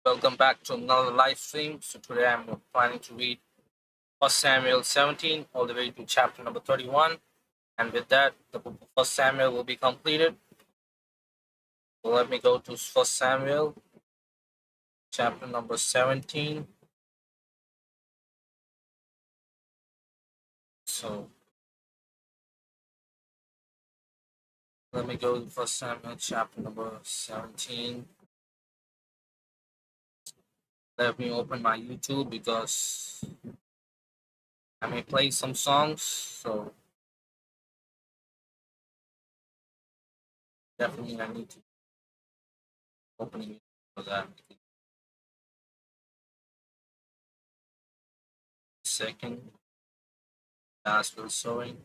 Welcome back to another live stream. So today I'm planning to read 1 Samuel 17 all the way to chapter number 31. And with that, the book of 1 Samuel will be completed. So let me go to 1 Samuel chapter number 17. So let me go to 1 Samuel chapter number 17. Let me open my YouTube because I may play some songs. So definitely I need to open it for that. Second, gospel sowing.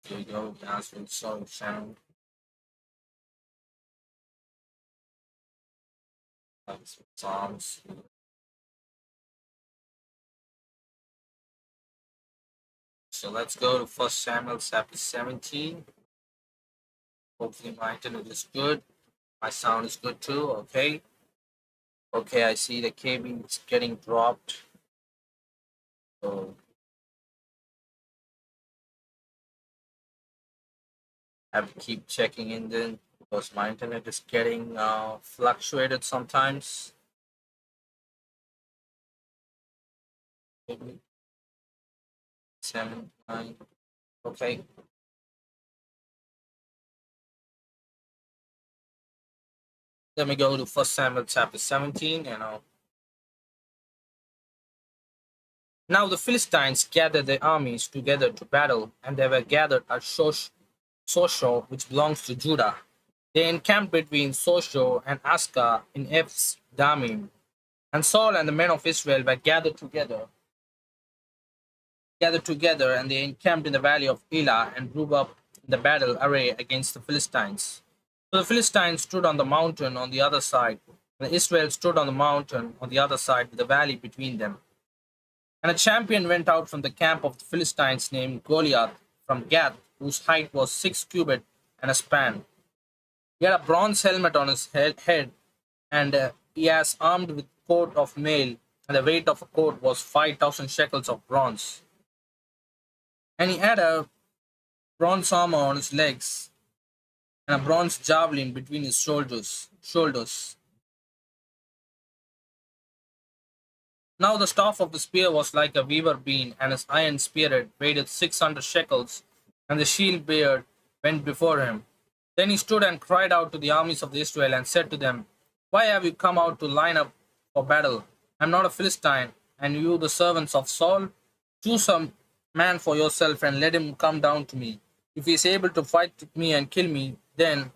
Here we go, gospel sowing channel. Psalms. So let's go to 1 Samuel chapter 17. Hopefully my internet is good. My sound is good too. Okay. Okay, I see the KB is getting dropped. So I have to keep checking in then because my internet is getting fluctuated sometimes. Maybe 7, 9. Okay. Let me go to 1 Samuel chapter 17 and now the Philistines gathered their armies together to battle, and they were gathered at Soshor, which belongs to Judah. They encamped between Soshor and Ascah in Ephes Damim. And Saul and the men of Israel were gathered together, and they encamped in the valley of Elah and drew up the battle array against the Philistines. So the Philistines stood on the mountain on the other side, and Israel stood on the mountain on the other side with the valley between them. And a champion went out from the camp of the Philistines named Goliath from Gath, whose height was 6 cubits and a span. He had a bronze helmet on his head, and he was armed with coat of mail, and the weight of a coat was 5,000 shekels of bronze. And he had a bronze armor on his legs, and a bronze javelin between his shoulders. Now the staff of the spear was like a weaver beam, and his iron spearhead weighed 600 shekels, and the shield bearer went before him. Then he stood and cried out to the armies of Israel and said to them, Why have you come out to line up for battle? I am not a Philistine, and you the servants of Saul? Choose a man for yourself and let him come down to me. If he is able to fight with me and kill me, then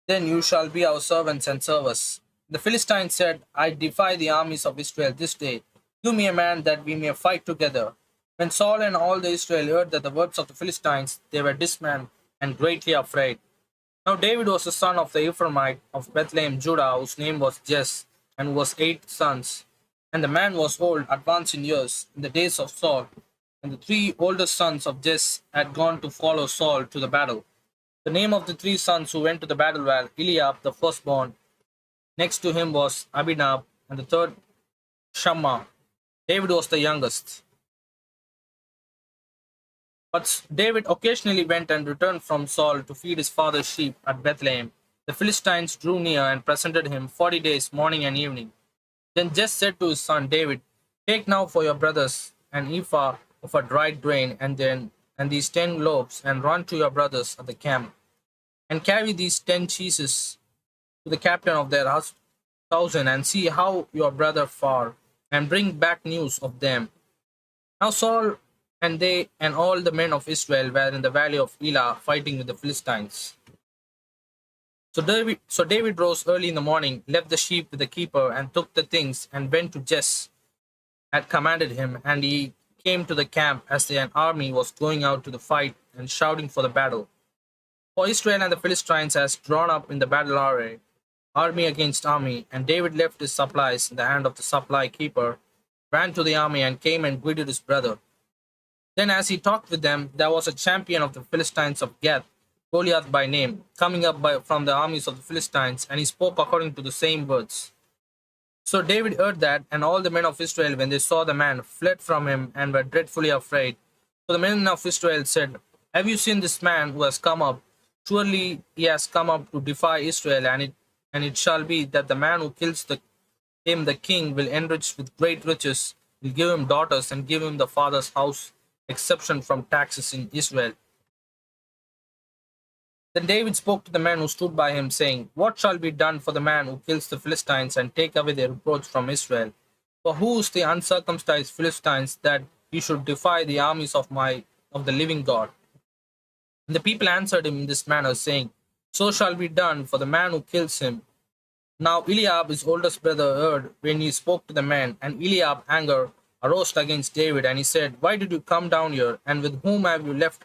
you shall be our servants and serve us. The Philistines said, I defy the armies of Israel this day. Give me a man that we may fight together. When Saul and all the Israel heard that the words of the Philistines, they were dismayed and greatly afraid. Now David was the son of the Ephraimite of Bethlehem, Judah, whose name was Jesse, and who was 8 sons. And the man was old, advanced in years, in the days of Saul. And the 3 oldest sons of Jesse had gone to follow Saul to the battle. The name of the 3 sons who went to the battle were Eliab, the firstborn. Next to him was Abinab, and the third Shammah. David was the youngest. But David occasionally went and returned from Saul to feed his father's sheep at Bethlehem. The Philistines drew near and presented him 40 days, morning and evening. Then Jesse said to his son David, Take now for your brothers an ephah of a dried grain, and these 10 loaves, and run to your brothers at the camp, and carry these 10 cheeses to the captain of their 1,000, and see how your brother fare, and bring back news of them. Now Saul and they and all the men of Israel were in the valley of Elah fighting with the Philistines. So David rose early in the morning, left the sheep with the keeper, and took the things, and went to Jesse had commanded him, and he came to the camp as an army was going out to the fight and shouting for the battle. For Israel and the Philistines has drawn up in the battle array, army against army, and David left his supplies in the hand of the supply keeper, ran to the army, and came and greeted his brother. Then, as he talked with them, there was a champion of the Philistines of Gath, Goliath by name, coming up from the armies of the Philistines, and he spoke according to the same words. So David heard that, and all the men of Israel, when they saw the man, fled from him and were dreadfully afraid. So the men of Israel said, "Have you seen this man who has come up? Surely he has come up to defy Israel, and it shall be that the man who kills him, the king, will enrich with great riches, will give him daughters, and give him the father's house, exception from taxes in Israel." Then David spoke to the men who stood by him, saying, "What shall be done for the man who kills the Philistines and take away their reproach from Israel? For who is the uncircumcised Philistines that he should defy the armies of the living God?" And the people answered him in this manner, saying, "So shall be done for the man who kills him." Now Eliab, his oldest brother, heard when he spoke to the men, and Eliab's anger arose against David, and he said, "Why did you come down here, and with whom have you left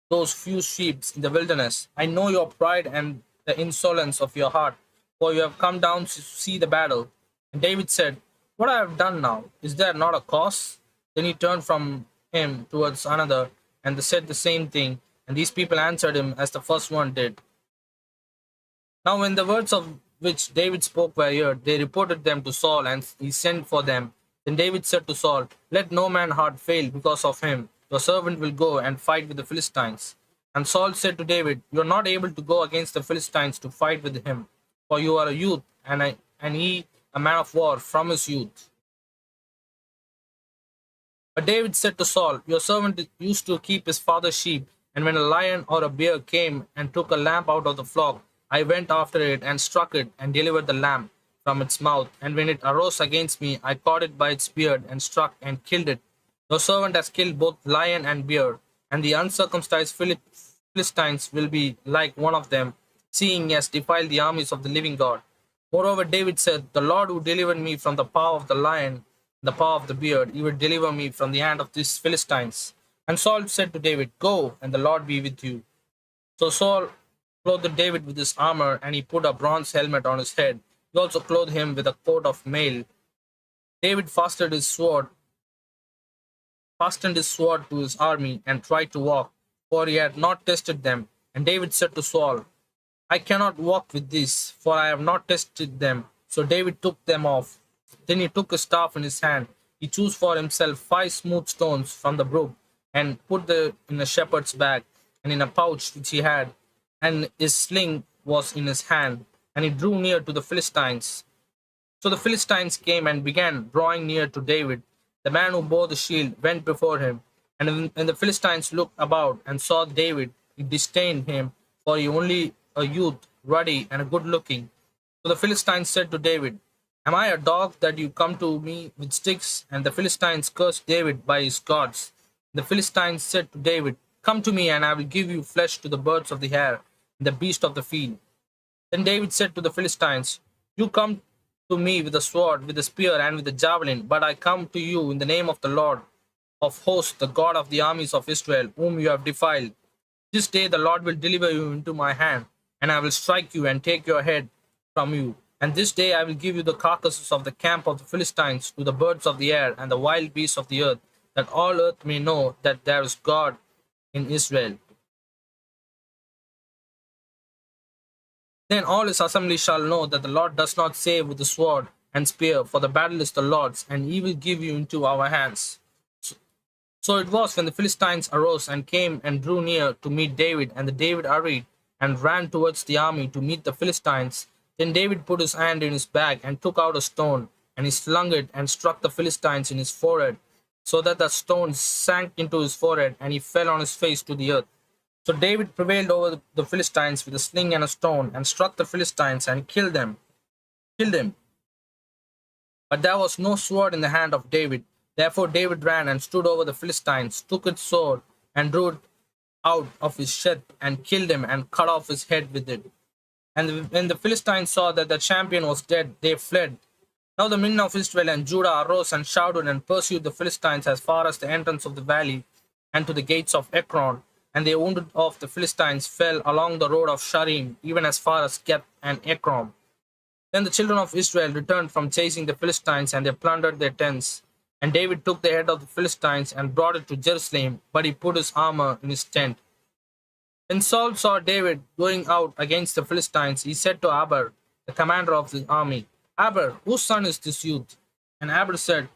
those few sheep in the wilderness? I know your pride and the insolence of your heart, for you have come down to see the battle." And David said, "What I have done now, is there not a cause?" Then he turned from him towards another, and they said the same thing, and these people answered him as the first one did. Now when the words of which David spoke were heard, they reported them to Saul, and he sent for them. Then David said to Saul, "Let no man heart fail because of him. Your servant will go and fight with the Philistines." And Saul said to David, "You are not able to go against the Philistines to fight with him, for you are a youth, and he a man of war from his youth." But David said to Saul, "Your servant used to keep his father's sheep, and when a lion or a bear came and took a lamb out of the flock, I went after it and struck it and delivered the lamb from its mouth. And when it arose against me, I caught it by its beard and struck and killed it. Your servant has killed both lion and bear, and the uncircumcised Philistines will be like one of them, seeing he has defiled the armies of the living God." Moreover, David said, "The Lord who delivered me from the power of the lion, the power of the beard, he will deliver me from the hand of these Philistines." And Saul said to David, "Go, and the Lord be with you." So Saul clothed David with his armor, and he put a bronze helmet on his head. He also clothed him with a coat of mail. David fastened his sword to his army, and tried to walk, for he had not tested them. And David said to Saul, "I cannot walk with these, for I have not tested them." So David took them off. Then he took a staff in his hand. He chose for himself 5 smooth stones from the brook, and put them in a shepherd's bag, and in a pouch which he had, and his sling was in his hand, and he drew near to the Philistines. So the Philistines came and began drawing near to David. The man who bore the shield went before him, and when the Philistines looked about and saw David, he disdained him, for he only a youth, ruddy and good looking. So the Philistines said to David, "Am I a dog that you come to me with sticks?" And the Philistines cursed David by his gods. The Philistines said to David, "Come to me, and I will give you flesh to the birds of the air and the beasts of the field." Then David said to the Philistines, "You come to me with a sword, with a spear, and with a javelin, but I come to you in the name of the Lord of hosts, the God of the armies of Israel, whom you have defiled. This day the Lord will deliver you into my hand, and I will strike you and take your head from you. And this day I will give you the carcasses of the camp of the Philistines to the birds of the air and the wild beasts of the earth, that all earth may know that there is God in Israel. Then all his assembly shall know that the Lord does not save with the sword and spear, for the battle is the Lord's, and he will give you into our hands." So it was when the Philistines arose and came and drew near to meet David, and the David hurried and ran towards the army to meet the Philistines. Then David put his hand in his bag and took out a stone, and he slung it and struck the Philistines in his forehead, so that the stone sank into his forehead, and he fell on his face to the earth. So David prevailed over the Philistines with a sling and a stone, and struck the Philistines and killed him. But there was no sword in the hand of David. Therefore David ran and stood over the Philistines, took his sword, and drew it out of his sheath, and killed him, and cut off his head with it. And when the Philistines saw that the champion was dead, they fled. Now the men of Israel and Judah arose and shouted and pursued the Philistines as far as the entrance of the valley and to the gates of Ekron. And they wounded of the Philistines fell along the road of Sharim, even as far as Geth and Ekron. Then the children of Israel returned from chasing the Philistines, and they plundered their tents. And David took the head of the Philistines and brought it to Jerusalem, but he put his armor in his tent. When Saul saw David going out against the Philistines, he said to Abner, the commander of the army, Abner, whose son is this youth? And Abner said,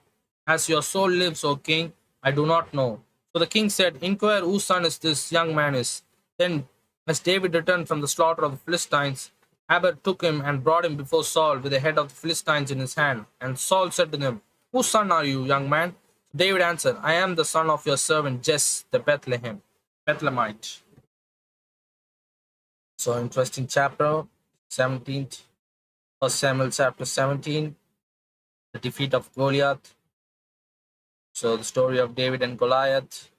As your soul lives, O king, I do not know. So the king said, Inquire whose son is this young man is. Then, as David returned from the slaughter of the Philistines, Abner took him and brought him before Saul with the head of the Philistines in his hand. And Saul said to him, Whose son are you, young man? David answered, I am the son of your servant Jesse the Bethlehemite. So interesting chapter, 17th, 1 Samuel chapter 17, the defeat of Goliath. So the story of David and Goliath.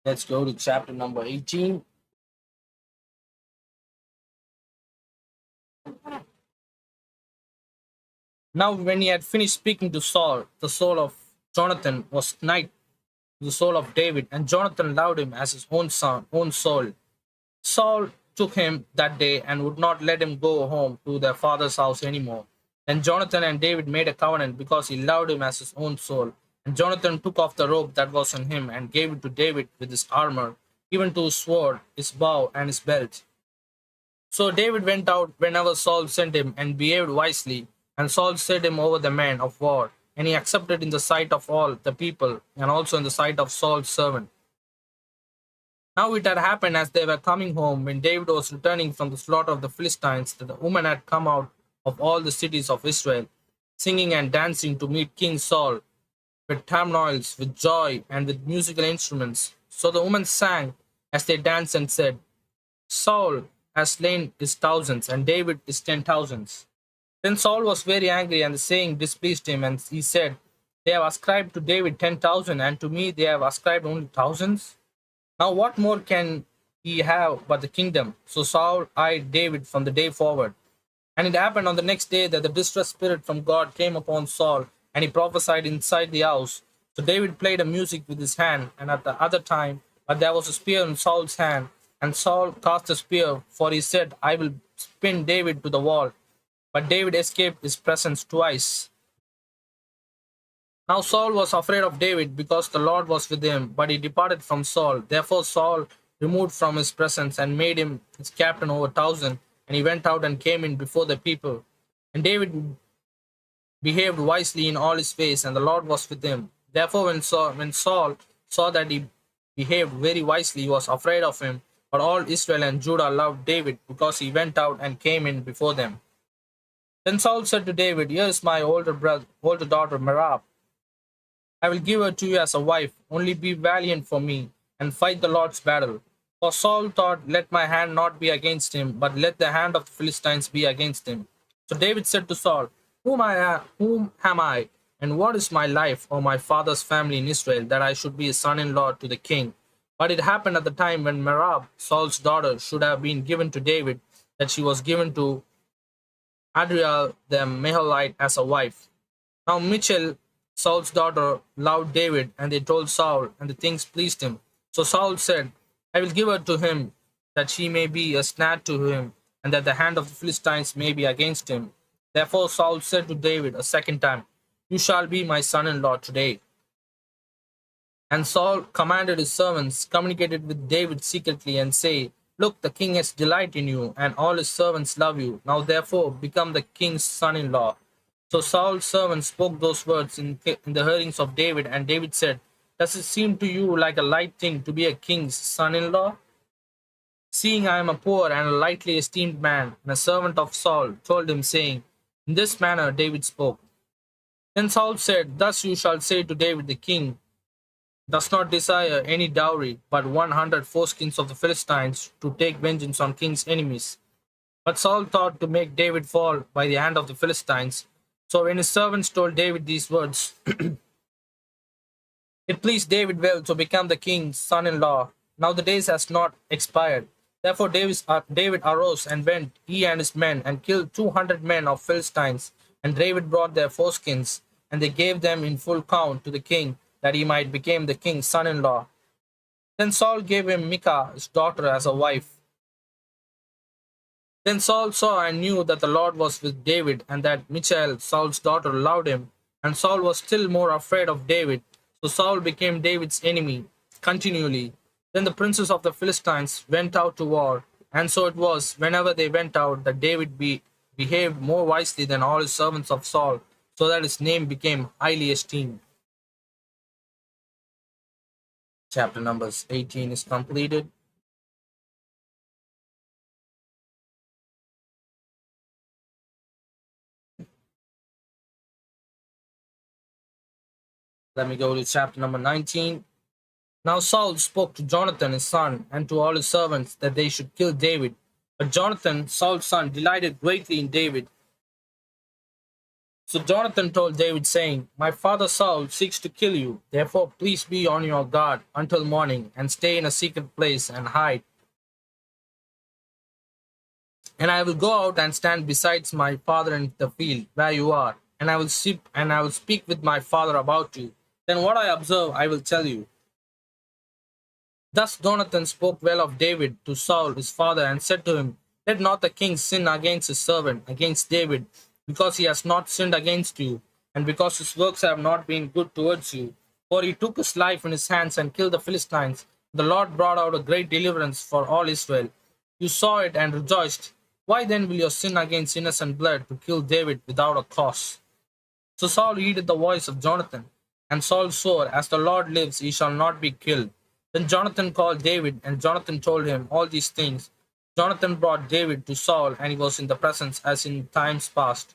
Let's go to chapter number 18. Now, when he had finished speaking to Saul, the soul of Jonathan was nigh to the soul of David, and Jonathan loved him as his own soul. Saul took him that day and would not let him go home to their father's house anymore. Then Jonathan and David made a covenant because he loved him as his own soul. And Jonathan took off the robe that was on him and gave it to David with his armor, even to his sword, his bow, and his belt. So David went out whenever Saul sent him and behaved wisely. And Saul set him over the men of war, and he accepted in the sight of all the people, and also in the sight of Saul's servant. Now it had happened as they were coming home, when David was returning from the slaughter of the Philistines, that the women had come out of all the cities of Israel, singing and dancing to meet King Saul, with tambourines, with joy, and with musical instruments. So the women sang as they danced and said, Saul has slain his thousands, and David his 10,000s. Then Saul was very angry, and the saying displeased him, and he said, They have ascribed to David 10,000, and to me they have ascribed only thousands. Now what more can he have but the kingdom? So Saul eyed David from the day forward. And it happened on the next day that the distressed spirit from God came upon Saul, and he prophesied inside the house. So David played a music with his hand, and at the other time, but there was a spear in Saul's hand, and Saul cast the spear, for he said, I will pin David to the wall. But David escaped his presence twice. Now Saul was afraid of David because the Lord was with him, but he departed from Saul. Therefore Saul removed from his presence and made him his captain over 1,000, and he went out and came in before the people. And David behaved wisely in all his ways, and the Lord was with him. Therefore when Saul saw that he behaved very wisely, he was afraid of him. But all Israel and Judah loved David because he went out and came in before them. Then Saul said to David, Here is my older daughter Merab. I will give her to you as a wife. Only be valiant for me, and fight the Lord's battle. For Saul thought, Let my hand not be against him, but let the hand of the Philistines be against him. So David said to Saul, Whom am I, and what is my life or my father's family in Israel, that I should be a son-in-law to the king? But it happened at the time when Merab, Saul's daughter, should have been given to David, that she was given to Adriel the Meholite as a wife. Now Michal, Saul's daughter, loved David, and they told Saul, and the things pleased him. So Saul said, I will give her to him, that she may be a snare to him, and that the hand of the Philistines may be against him. Therefore Saul said to David a second time, You shall be my son-in-law today. And Saul commanded his servants, communicated with David secretly, and say, Look, the king has delight in you, and all his servants love you. Now therefore become the king's son-in-law. So Saul's servants spoke those words in the hearings of David, and David said, Does it seem to you like a light thing to be a king's son-in-law? Seeing I am a poor and a lightly esteemed man, and a servant of Saul, told him, saying, In this manner David spoke. Then Saul said, Thus you shall say to David the king, does not desire any dowry, but 100 foreskins of the Philistines, to take vengeance on king's enemies. But Saul thought to make David fall by the hand of the Philistines. So when his servants told David these words, it pleased David well to become the king's son-in-law. Now the days has not expired. Therefore David arose and went, he and his men, and killed 200 men of Philistines. And David brought their foreskins, and they gave them in full count to the king, that he might become the king's son-in-law. Then Saul gave him Michal, his daughter, as a wife. Then Saul saw and knew that the Lord was with David, and that Michal, Saul's daughter, loved him. And Saul was still more afraid of David. So Saul became David's enemy continually. Then the princes of the Philistines went out to war. And so it was, whenever they went out, that David behaved more wisely than all his servants of Saul, so that his name became highly esteemed. Chapter numbers 18 is completed. Let me go to chapter number 19. Now Saul spoke to Jonathan his son and to all his servants that they should kill David. But Jonathan, Saul's son, delighted greatly in David. So Jonathan told David, saying, My father Saul seeks to kill you. Therefore please be on your guard until morning, and stay in a secret place and hide. And I will go out and stand beside my father in the field where you are, and I will speak with my father about you. Then what I observe I will tell you. Thus Jonathan spoke well of David to Saul his father, and said to him, Let not the king sin against his servant, against David, because he has not sinned against you, and because his works have not been good towards you. For he took his life in his hands and killed the Philistines. The Lord brought out a great deliverance for all Israel. You saw it and rejoiced. Why then will you sin against innocent blood to kill David without a cause? So Saul heeded the voice of Jonathan, and Saul swore, As the Lord lives, he shall not be killed. Then Jonathan called David, and Jonathan told him all these things. Jonathan brought David to Saul, and he was in the presence as in times past.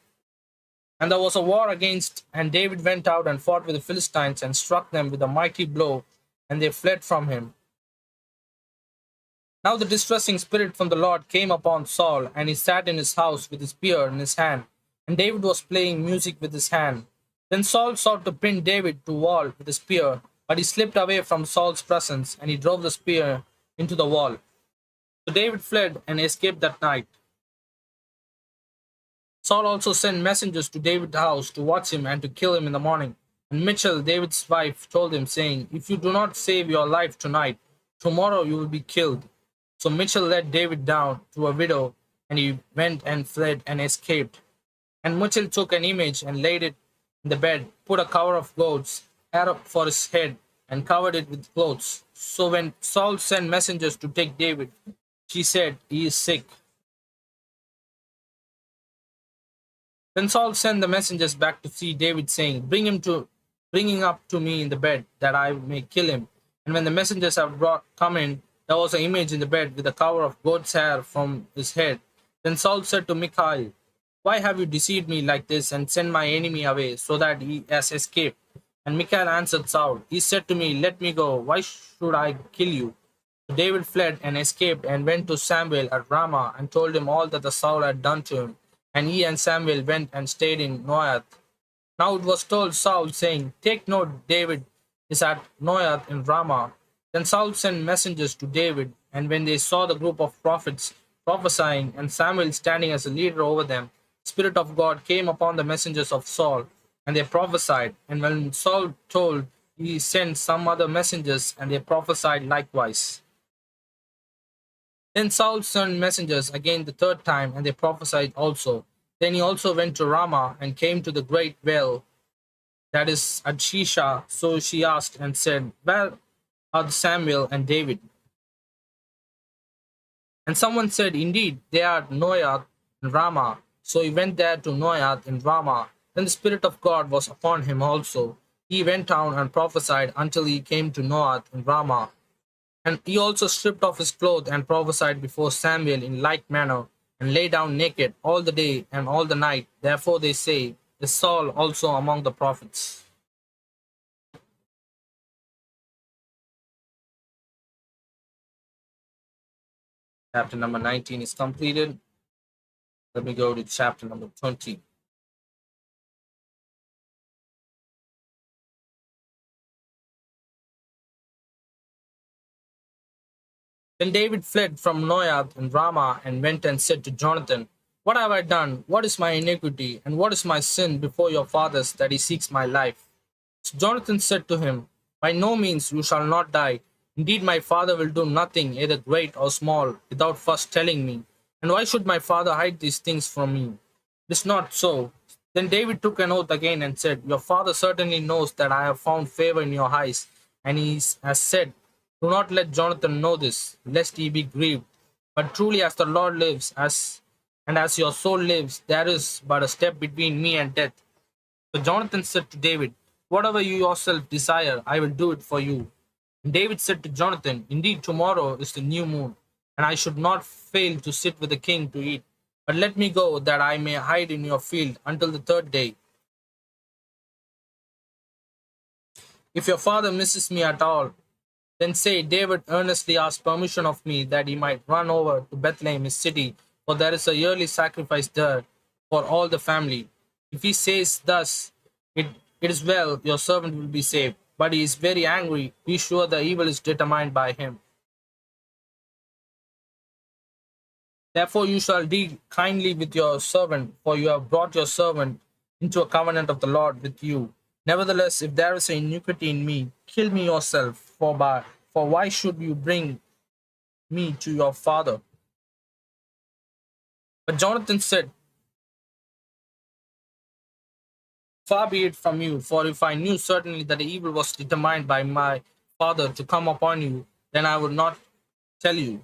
And there was a war against, and David went out and fought with the Philistines, and struck them with a mighty blow, and they fled from him. Now the distressing spirit from the Lord came upon Saul, and he sat in his house with his spear in his hand, and David was playing music with his hand. Then Saul sought to pin David to wall with a spear, but he slipped away from Saul's presence, and he drove the spear into the wall. So David fled and escaped that night. Saul also sent messengers to David's house to watch him and to kill him in the morning. And Michal, David's wife, told him, saying, If you do not save your life tonight, tomorrow you will be killed. So Michal led David down to a widow, and he went and fled and escaped. And Michal took an image and laid it in the bed, put a cover of goats, hair up for his head, and covered it with clothes. So when Saul sent messengers to take David, she said, He is sick. Then Saul sent the messengers back to see David, saying, Bring him up to me in the bed, that I may kill him. And when the messengers have come in, there was an image in the bed with a cover of goat's hair from his head. Then Saul said to Michal, Why have you deceived me like this, and sent my enemy away, so that he has escaped? And Michal answered Saul, He said to me, Let me go. Why should I kill you? So David fled and escaped, and went to Samuel at Ramah, and told him all that the Saul had done to him. And he and Samuel went and stayed in Noath. Now it was told Saul, saying, Take note, David is at Noath in Ramah. Then Saul sent messengers to David, and when they saw the group of prophets prophesying, and Samuel standing as a leader over them, the Spirit of God came upon the messengers of Saul, and they prophesied. And when Saul told, he sent some other messengers, and they prophesied likewise. Then Saul sent messengers again the third time, and they prophesied also. Then he also went to Ramah, and came to the great well that is at Shisha. So she asked and said, Where are Samuel and David? And someone said, Indeed, they are at Noath in Ramah. So he went there to Noath in Ramah. Then the Spirit of God was upon him also. He went down and prophesied until he came to Noath in Ramah. And he also stripped off his clothes and prophesied before Samuel in like manner, and lay down naked all the day and all the night. Therefore they say, Is Saul also among the prophets? Chapter number 19 is completed. Let me go to chapter number 20. Then David fled from Noath and Ramah, and went and said to Jonathan, What have I done? What is my iniquity? And what is my sin before your fathers, that he seeks my life? So Jonathan said to him, By no means you shall not die. Indeed, my father will do nothing, either great or small, without first telling me. And why should my father hide these things from me? It is not so. Then David took an oath again and said, Your father certainly knows that I have found favor in your eyes. And has said, Do not let Jonathan know this, lest he be grieved. But truly, as the Lord lives, as your soul lives, there is but a step between me and death. So Jonathan said to David, Whatever you yourself desire, I will do it for you. And David said to Jonathan, Indeed, tomorrow is the new moon, and I should not fail to sit with the king to eat. But let me go, that I may hide in your field until the third day. If your father misses me at all, then say, David earnestly asked permission of me that he might run over to Bethlehem, his city, for there is a yearly sacrifice there for all the family. If he says thus, it, it is well, your servant will be saved. But he is very angry. Be sure the evil is determined by him. Therefore you shall deal kindly with your servant, for you have brought your servant into a covenant of the Lord with you. Nevertheless, if there is an iniquity in me, kill me yourself, for why should you bring me to your father? But Jonathan said, Far be it from you, for if I knew certainly that the evil was determined by my father to come upon you, then I would not tell you.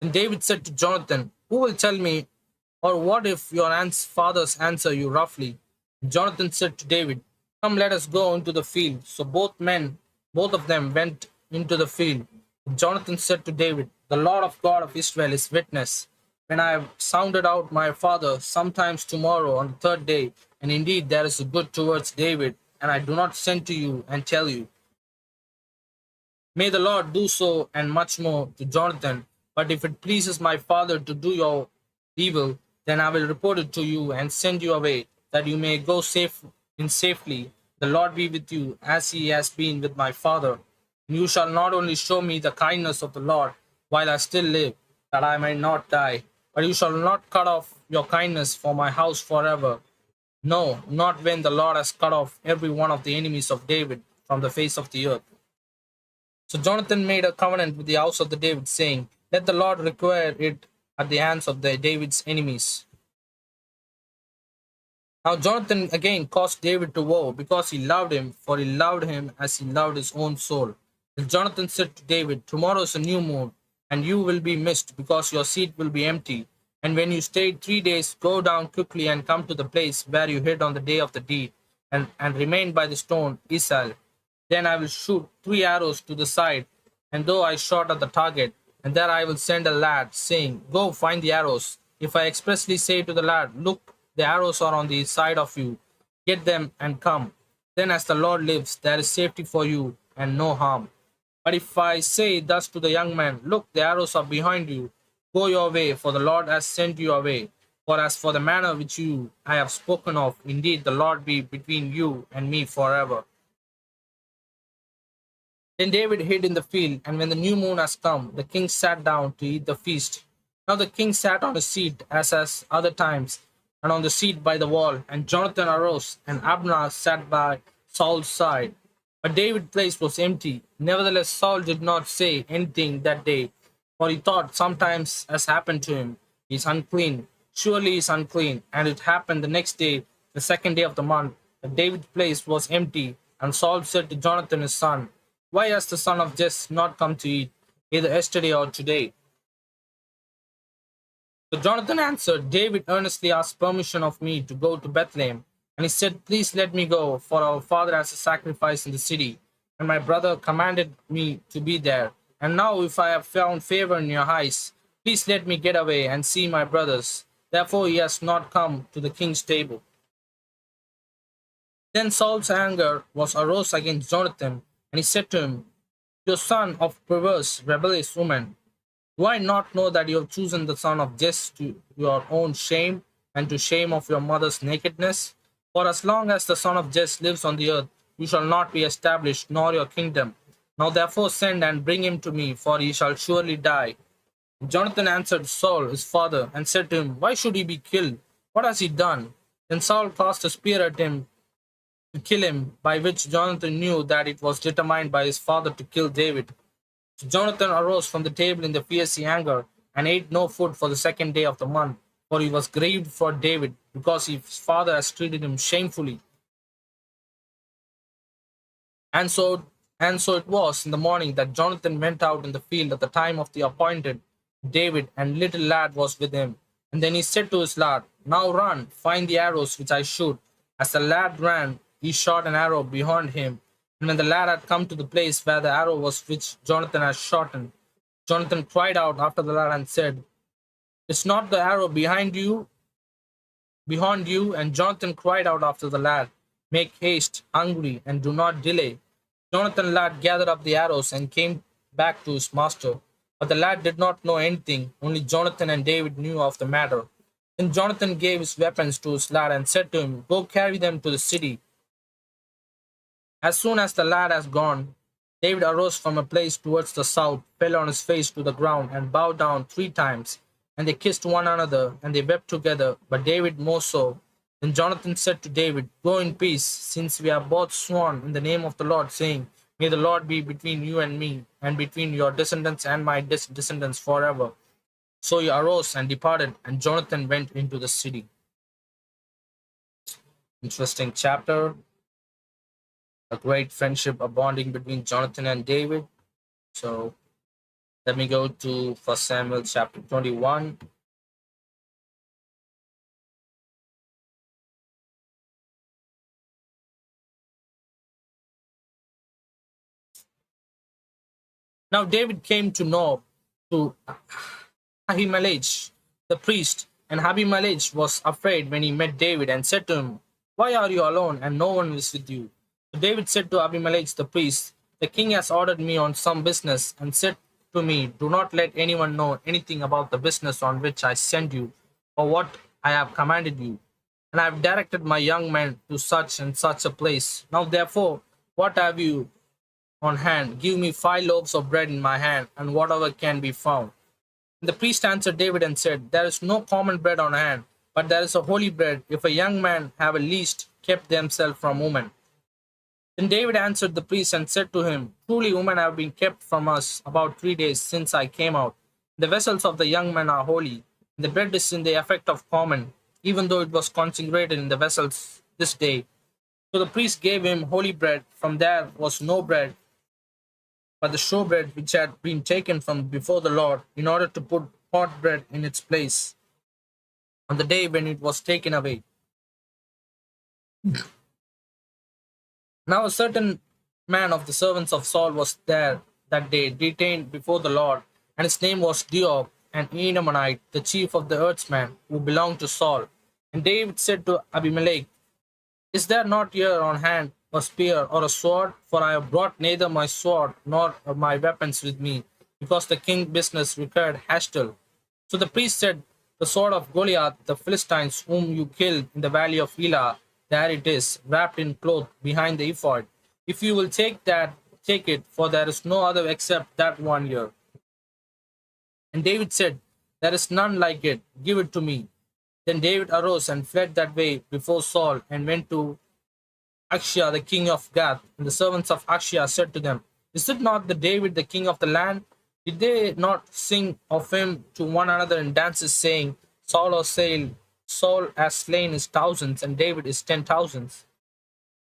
And David said to Jonathan, Who will tell me, or what if your fathers answer you roughly? Jonathan said to David, Come, let us go into the field. So both of them went into the field. Jonathan said to David, The Lord of God of Israel is witness. When I have sounded out my father, sometimes tomorrow on the third day, and indeed there is a good towards David, and I do not send to you and tell you. May the Lord do so and much more to Jonathan. But if it pleases my father to do your evil, then I will report it to you and send you away, that you may go safely. The Lord be with you, as he has been with my father. And you shall not only show me the kindness of the Lord while I still live, that I may not die, but you shall not cut off your kindness for my house forever. No, not when the Lord has cut off every one of the enemies of David from the face of the earth. So Jonathan made a covenant with the house of the David, saying, Let the Lord require it at the hands of David's enemies. Now Jonathan again caused David to woe, because he loved him, for he loved him as he loved his own soul. And Jonathan said to David, Tomorrow is a new moon, and you will be missed, because your seat will be empty. And when you stayed 3 days, go down quickly and come to the place where you hid on the day of the deed, and remain by the stone Isal. Then I will shoot 3 arrows to the side, and though I shot at the target, and there I will send a lad, saying, Go find the arrows. If I expressly say to the lad, Look, the arrows are on the side of you, get them and come. Then as the Lord lives, there is safety for you and no harm. But if I say thus to the young man, Look, the arrows are behind you, go your way, for the Lord has sent you away. For as for the manner which I have spoken of, indeed the Lord be between you and me forever. Then David hid in the field, and when the new moon has come, the king sat down to eat the feast. Now the king sat on a seat, as other times, and on the seat by the wall, and Jonathan arose, and Abner sat by Saul's side. But David's place was empty. Nevertheless, Saul did not say anything that day, for he thought, Sometimes has happened to him, he is unclean. Surely he is unclean. And it happened the next day, the second day of the month, that David's place was empty. And Saul said to Jonathan his son, Why has the son of Jesse not come to eat, either yesterday or today? So Jonathan answered, David earnestly asked permission of me to go to Bethlehem. And he said, Please let me go, for our father has a sacrifice in the city, and my brother commanded me to be there. And now if I have found favor in your eyes, please let me get away and see my brothers. Therefore he has not come to the king's table. Then Saul's anger arose against Jonathan, and he said to him, Your son of perverse, rebellious woman, do I not know that you have chosen the son of Jesse to your own shame and to shame of your mother's nakedness? For as long as the son of Jesse lives on the earth, you shall not be established, nor your kingdom. Now therefore send and bring him to me, for he shall surely die. Jonathan answered Saul, his father, and said to him, Why should he be killed? What has he done? Then Saul cast a spear at him to kill him, by which Jonathan knew that it was determined by his father to kill David. So Jonathan arose from the table in the fierce anger and ate no food for the second day of the month, for he was grieved for David, because his father has treated him shamefully. And so and so it was in the morning that Jonathan went out in the field at the time of the appointed David, and little lad was with him. And then he said to his lad, Now run, find the arrows which I shoot. As the lad ran, he shot an arrow behind him. And when the lad had come to the place where the arrow was which Jonathan had shot, Jonathan cried out after the lad and said, Is not the arrow behind you? And Jonathan cried out after the lad, Make haste, hungry, and do not delay. Jonathan lad gathered up the arrows and came back to his master. But the lad did not know anything, only Jonathan and David knew of the matter. Then Jonathan gave his weapons to his lad and said to him, Go carry them to the city. As soon as the lad has gone, David arose from a place towards the south, fell on his face to the ground, and bowed down 3 times. And they kissed one another, and they wept together, but David more so. Then Jonathan said to David, Go in peace, since we have both sworn in the name of the Lord, saying, May the Lord be between you and me, and between your descendants and my descendants forever. So he arose and departed, and Jonathan went into the city. Interesting chapter. A great friendship, a bonding between Jonathan and David. So let me go to 1 Samuel chapter 21. Now David came to Nob, to Ahimelech the priest, and Ahimelech was afraid when he met David and said to him, Why are you alone and no one is with you? So David said to Ahimelech the priest, The king has ordered me on some business and said to me, Do not let anyone know anything about the business on which I sent you or what I have commanded you. And I have directed my young men to such and such a place. Now therefore, what have you on hand? Give me 5 loaves of bread in my hand, and whatever can be found. And the priest answered David and said, There is no common bread on hand, but there is a holy bread, if a young man have at least kept themselves from women. Then David answered the priest and said to him, Truly women have been kept from us about 3 days since I came out. The vessels of the young men are holy, and the bread is in the effect of common, even though it was consecrated in the vessels this day. So the priest gave him holy bread. From there was no bread, but the showbread which had been taken from before the Lord, in order to put hot bread in its place on the day when it was taken away. Now a certain man of the servants of Saul was there that day, detained before the Lord, and his name was Joab, an Edomite, the chief of the herdsmen, who belonged to Saul. And David said to Abimelech, Is there not here on hand a spear or a sword? For I have brought neither my sword nor my weapons with me, because the king's business required hastel. So the priest said, The sword of Goliath, the Philistines, whom you killed in the valley of Elah, there it is, wrapped in cloth behind the ephod. If you will take that, take it, for there is no other except that one here. And David said, There is none like it, give it to me. Then David arose and fled that way before Saul, and went to Achish, the king of Gath. And the servants of Achish said to them, Is it not the David, the king of the land? Did they not sing of him to one another in dances, saying, Saul has slain his thousands, and David his 10,000s?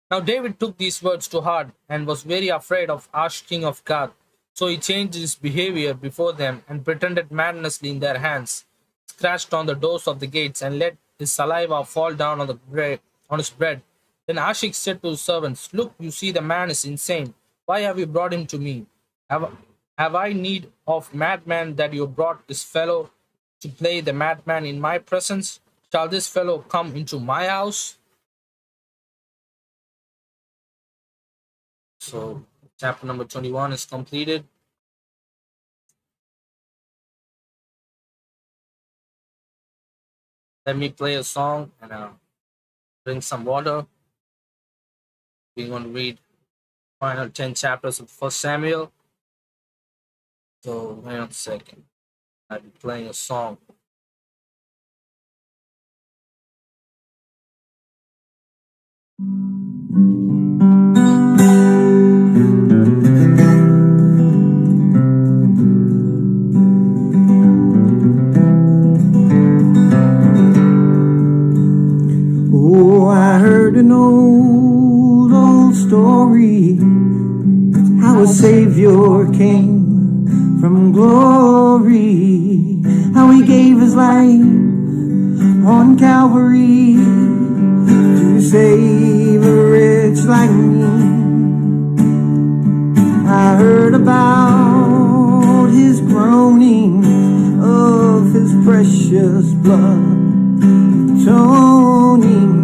Now David took these words to heart, and was very afraid of Achish, king of Gath. So he changed his behavior before them, and pretended madness in their hands, scratched on the doors of the gates, and let his saliva fall down on his bread. Then Achish said to his servants, Look, you see the man is insane. Why have you brought him to me? Have I need of madman that you brought this fellow to play the madman in my presence? Shall this fellow come into my house? So chapter number 21 is completed. Let me play a song and drink some water. We're going to read final 10 chapters of 1 Samuel. So hang on a second. I'll be playing a song. Oh, I heard an old story, how a Savior came from glory, how he gave his life on Calvary to save a wretch like me. I heard about his groaning, of his precious blood atoning.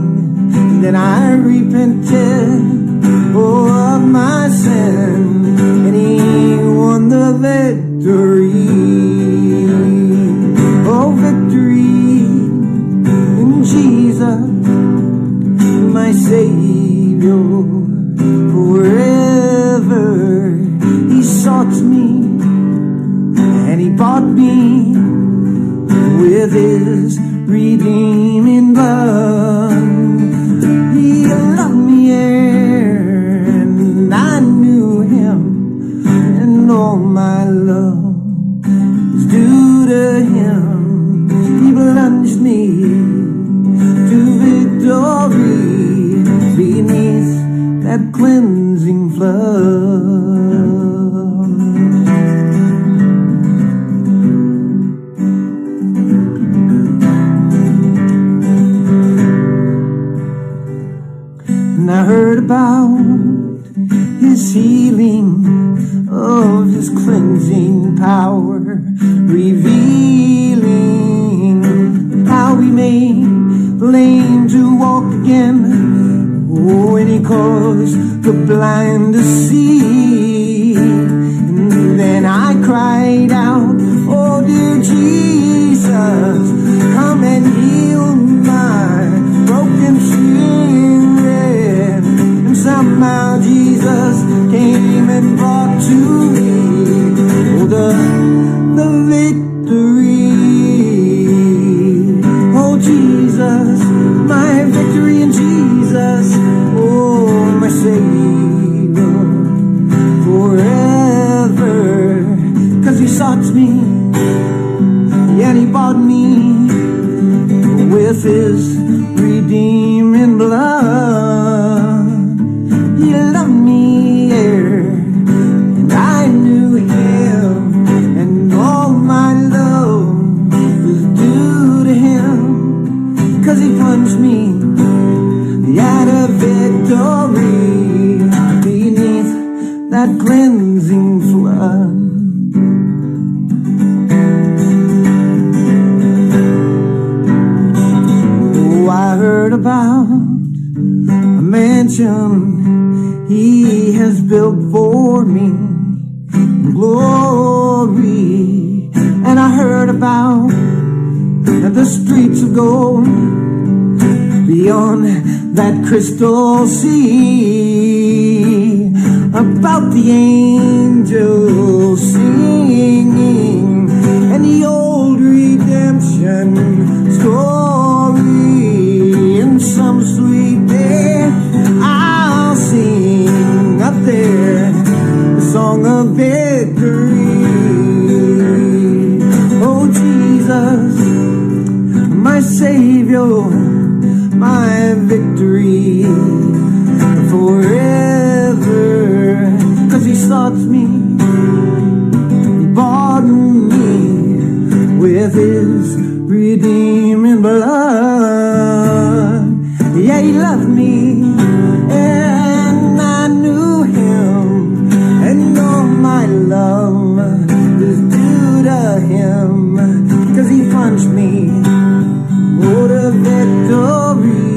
Then I repented, of my sin, and he won the victory. Oh, victory in Jesus, my Savior. Forever he sought me, and he bought me with his redeeming blood. He loved me ere and I knew him, and all my love is due to him. He plunged me to victory beneath that cleansing flood. And I heard about his healing, of his cleansing power, revealing how he made the lame to walk again. Oh, and he caused the blind to see. And then I cried out, oh dear Jesus, come and heal my broken spirit. And somehow Jesus came and brought to me, oh, the victory. Oh Jesus, my victory in Jesus. Oh, my Savior, forever. 'Cause he sought me, and he bought me with his redeeming blood. He loved me ere and I knew him, and all my love was due to him. 'Cause he plunged me out of victory beneath that cleansing flood. Oh, I heard about a mansion he has built for me in glory. And I heard about the streets of gold beyond that crystal sea, about the angels singing, and the old redemption story. And some sweet day I'll sing up there the song of victory. Oh Jesus, my Savior, my victory forever. 'Cause he sought me, he bought me with his redeeming blood. Yeah, he loved me and I knew him, and all my love is due to him. 'Cause he plunged me, oh, to victory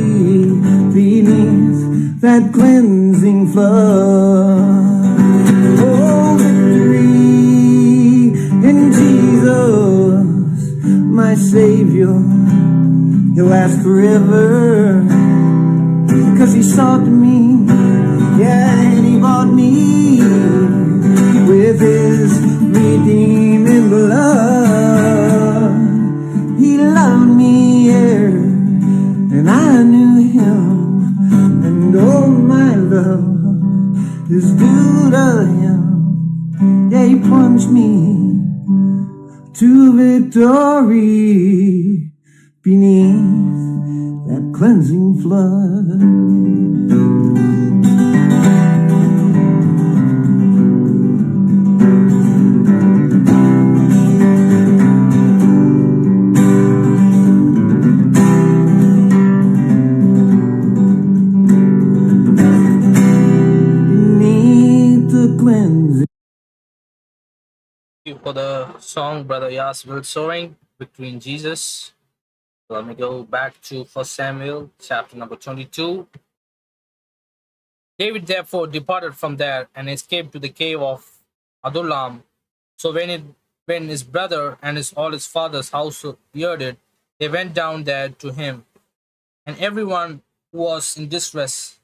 beneath that cleansing flood. Oh, victory in Jesus, my Savior. He'll last forever. 'Cause he sought me, yeah, and he bought me with his redeeming blood. He loved me, yeah, and I knew him, and is due to him. Yeah, he plunged me to victory beneath that cleansing flood. Thank you for the song, Brother Yaswil Soaring, Between Jesus. Let me go back to 1 Samuel, chapter number 22. David therefore departed from there and escaped to the cave of Adullam. So when his brother and all his father's house heard it, they went down there to him, and everyone who was in distress,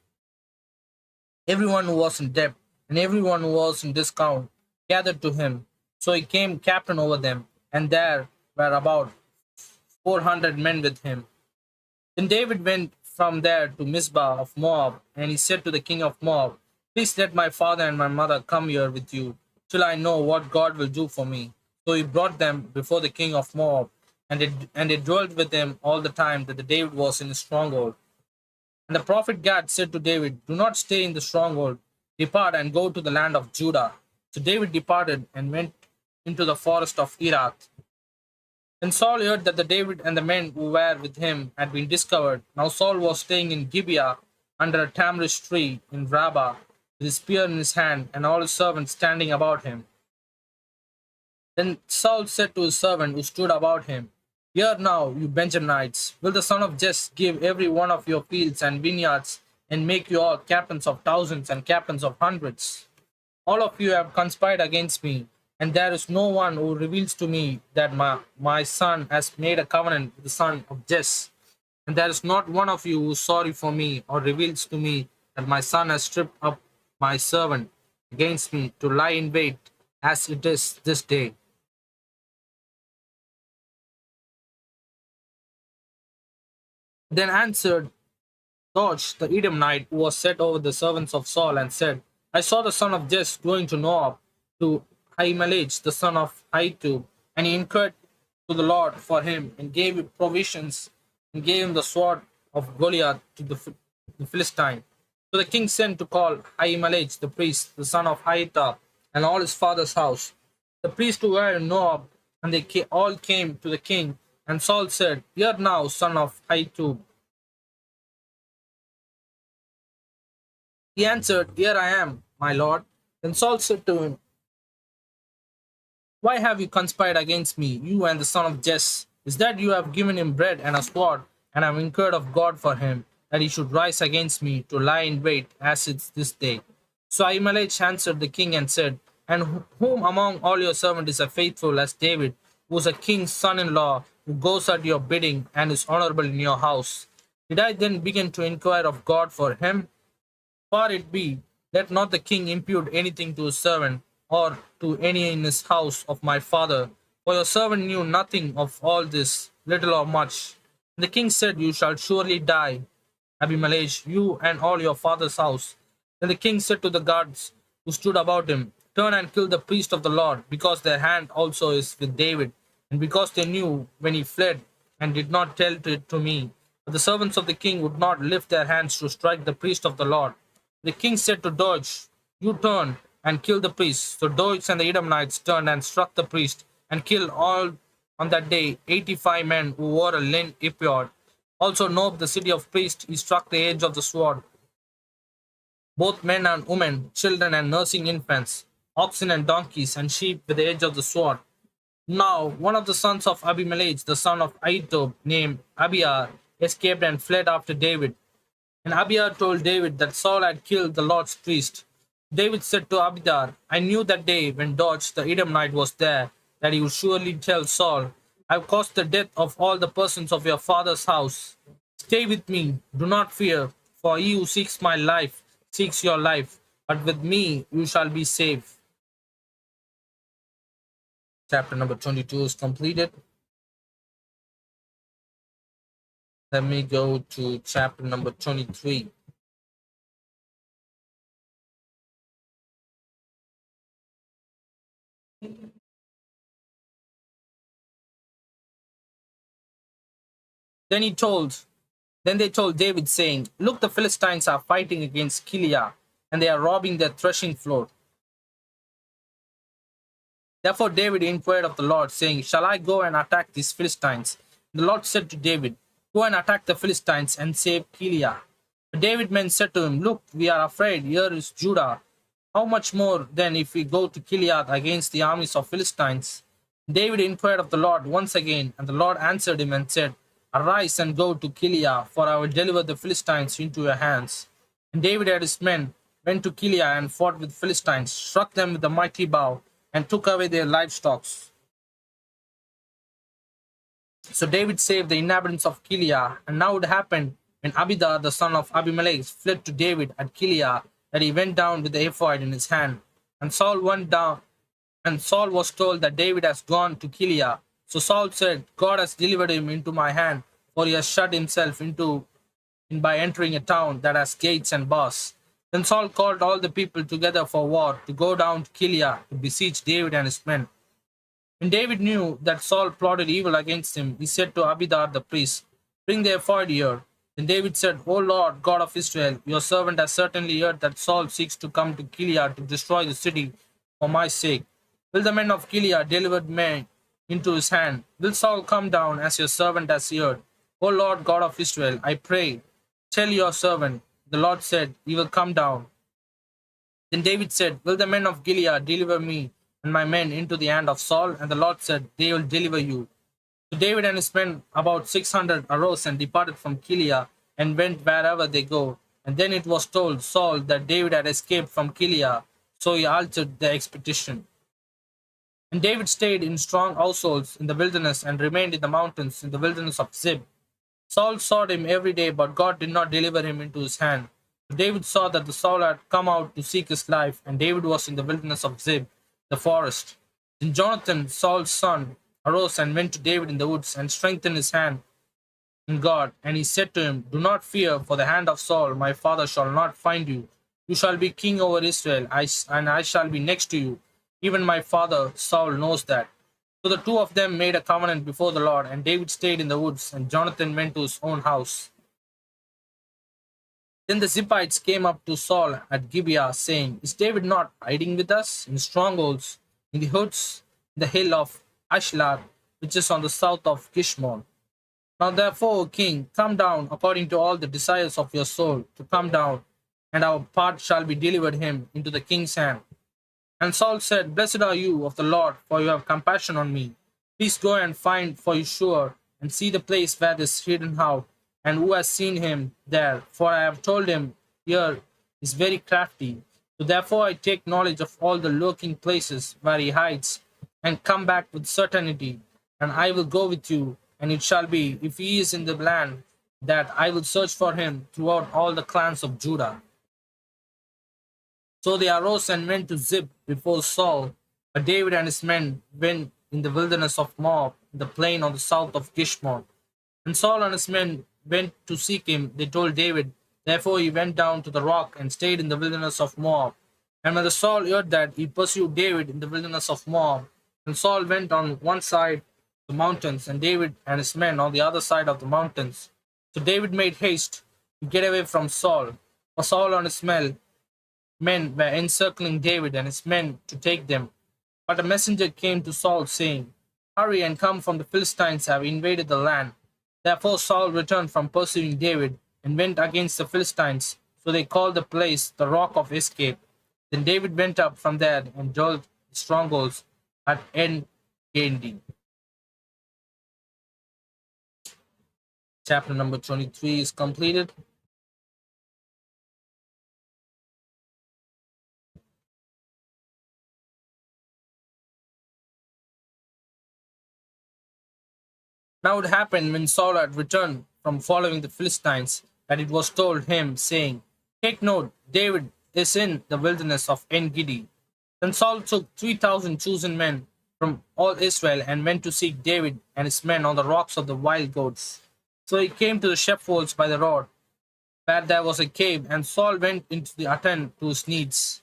everyone who was in debt, and everyone who was in discount gathered to him. So he came captain over them, and there were about 400 men with him. Then David went from there to Mizpah of Moab, and he said to the king of Moab, Please let my father and my mother come here with you, till I know what God will do for me. So he brought them before the king of Moab, and they dwelt with him all the time that the David was in his stronghold. And the prophet Gad said to David, Do not stay in the stronghold, depart and go to the land of Judah. So David departed and went into the forest of Erath. Then Saul heard that the David and the men who were with him had been discovered. Now Saul was staying in Gibeah under a tamarisk tree in Rabbah, with his spear in his hand, and all his servants standing about him. Then Saul said to his servant who stood about him, Hear now, you Benjamites, will the son of Jesse give every one of your fields and vineyards, and make you all captains of thousands and captains of hundreds? All of you have conspired against me, and there is no one who reveals to me that my son has made a covenant with the son of Jesse. And there is not one of you who is sorry for me, or reveals to me that my son has stripped up my servant against me to lie in wait, as it is this day. Then answered Dodge the Edomite, who was set over the servants of Saul, and said, I saw the son of Jesse going to Noab, to Ahimelech, the son of Ahitub, and he inquired to the Lord for him, and gave him provisions, and gave him the sword of Goliath to the Philistine. So the king sent to call Ahimelech the priest, the son of Ahitub, and all his father's house. The priests who were in Noab, and they all came to the king. And Saul said, Hear now, son of Ahitub. He answered, Here I am, my lord. Then Saul said to him, Why have you conspired against me, you and the son of Jesse? Is that you have given him bread and a sword, and have inquired of God for him, that he should rise against me to lie in wait, as it's this day? So Ahimelech answered the king and said, And whom among all your servants is as faithful as David, who is a king's son-in-law, who goes at your bidding and is honorable in your house? Did I then begin to inquire of God for him? Far it be, let not the king impute anything to his servant, or to any in his house of my father, for your servant knew nothing of all this, little or much. And the king said, You shall surely die, Abimelech, you and all your father's house. Then the king said to the guards who stood about him, Turn and kill the priest of the Lord, because their hand also is with David, and because they knew when he fled, and did not tell it to me. But the servants of the king would not lift their hands to strike the priest of the Lord. The king said to Doeg, You turn and kill the priest. So Doeg and the Edomites turned and struck the priest, and killed all on that day 85 men who wore a linen ephod. Also Nob, the city of priests, he struck the edge of the sword, both men and women, children and nursing infants, oxen and donkeys, and sheep with the edge of the sword. Now one of the sons of Abimelech, the son of Ahitub, named Abiar, escaped and fled after David. And Abiar told David that Saul had killed the Lord's priest. David said to Abiathar, I knew that day when Doeg the Edomite was there, that he would surely tell Saul, I have caused the death of all the persons of your father's house. Stay with me, do not fear, for he who seeks my life seeks your life, but with me you shall be safe. Chapter number 22 is completed. Let me go to chapter number 23. Then he told Then they told David, saying, Look, the Philistines are fighting against Keilah, and they are robbing their threshing floor. Therefore David inquired of the Lord, saying, Shall I go and attack these Philistines? The Lord said to David, Go and attack the Philistines and save Keilah. But David men said to him, Look, we are afraid, here is Judah. How much more then if we go to Gilead against the armies of Philistines? David inquired of the Lord once again, and the Lord answered him and said, Arise and go to Gilead, for I will deliver the Philistines into your hands. And David and his men went to Gilead and fought with Philistines, struck them with a mighty bow, and took away their livestock. So David saved the inhabitants of Gilead. And now it happened when Abida, the son of Abimelech, fled to David at Gilead, that he went down with the ephod in his hand. And Saul went down, and Saul was told that David has gone to Gilead. So Saul said, God has delivered him into my hand, for he has shut himself in by entering a town that has gates and bars. Then Saul called all the people together for war to go down to Gilead to besiege David and his men. When David knew that Saul plotted evil against him, he said to Abidar the priest, Bring the ephod here. Then David said, O Lord, God of Israel, your servant has certainly heard that Saul seeks to come to Gilead to destroy the city for my sake. Will the men of Gilead deliver me into his hand? Will Saul come down as your servant has heard? O Lord, God of Israel, I pray, tell your servant. The Lord said, He will come down. Then David said, Will the men of Gilead deliver me and my men into the hand of Saul? And the Lord said, They will deliver you. So David and his men, about 600, arose and departed from Gilead and went wherever they go. And then it was told Saul that David had escaped from Gilead, so he altered the expedition. And David stayed in strong households in the wilderness and remained in the mountains in the wilderness of Zib. Saul sought him every day, but God did not deliver him into his hand. So David saw that the Saul had come out to seek his life, and David was in the wilderness of Zib, the forest. Then Jonathan, Saul's son, arose and went to David in the woods and strengthened his hand in God. And he said to him, Do not fear, for the hand of Saul, my father, shall not find you. You shall be king over Israel, and I shall be next to you. Even my father Saul knows that. So the two of them made a covenant before the Lord, and David stayed in the woods, and Jonathan went to his own house. Then the Ziphites came up to Saul at Gibeah, saying, Is David not hiding with us in strongholds, in the hoods, in the hill of Ashlar, which is on the south of Gishmon? Now therefore, O king, come down according to all the desires of your soul, to come down, and our part shall be delivered him into the king's hand. And Saul said, Blessed are you of the Lord, for you have compassion on me. Please go and find for you sure, and see the place where this hidden out, and who has seen him there. For I have told him, Here is very crafty. So therefore I take knowledge of all the lurking places where he hides, and come back with certainty. And I will go with you, and it shall be, if he is in the land, that I will search for him throughout all the clans of Judah. So they arose and went to Zib before Saul, but David and his men went in the wilderness of Moab, in the plain on the south of Gishmon. And Saul and his men went to seek him. They told David. Therefore he went down to the rock and stayed in the wilderness of Moab. And when the Saul heard that, he pursued David in the wilderness of Moab. And Saul went on one side of the mountains, and David and his men on the other side of the mountains. So David made haste to get away from Saul, for Saul and his men were encircling David and his men to take them. But a messenger came to Saul, saying, Hurry and come, from the Philistines have invaded the land. Therefore Saul returned from pursuing David and went against the Philistines. So they called the place the Rock of Escape. Then David went up from there and dwelt in strongholds at En Gedi. Chapter number 23 is completed. Now it happened when Saul had returned from following the Philistines, that it was told him, saying, Take note, David is in the wilderness of En Gedi. Then Saul took 3,000 chosen men from all Israel and went to seek David and his men on the rocks of the wild goats. So he came to the sheepfolds by the road, where there was a cave, and Saul went into the attend to his needs.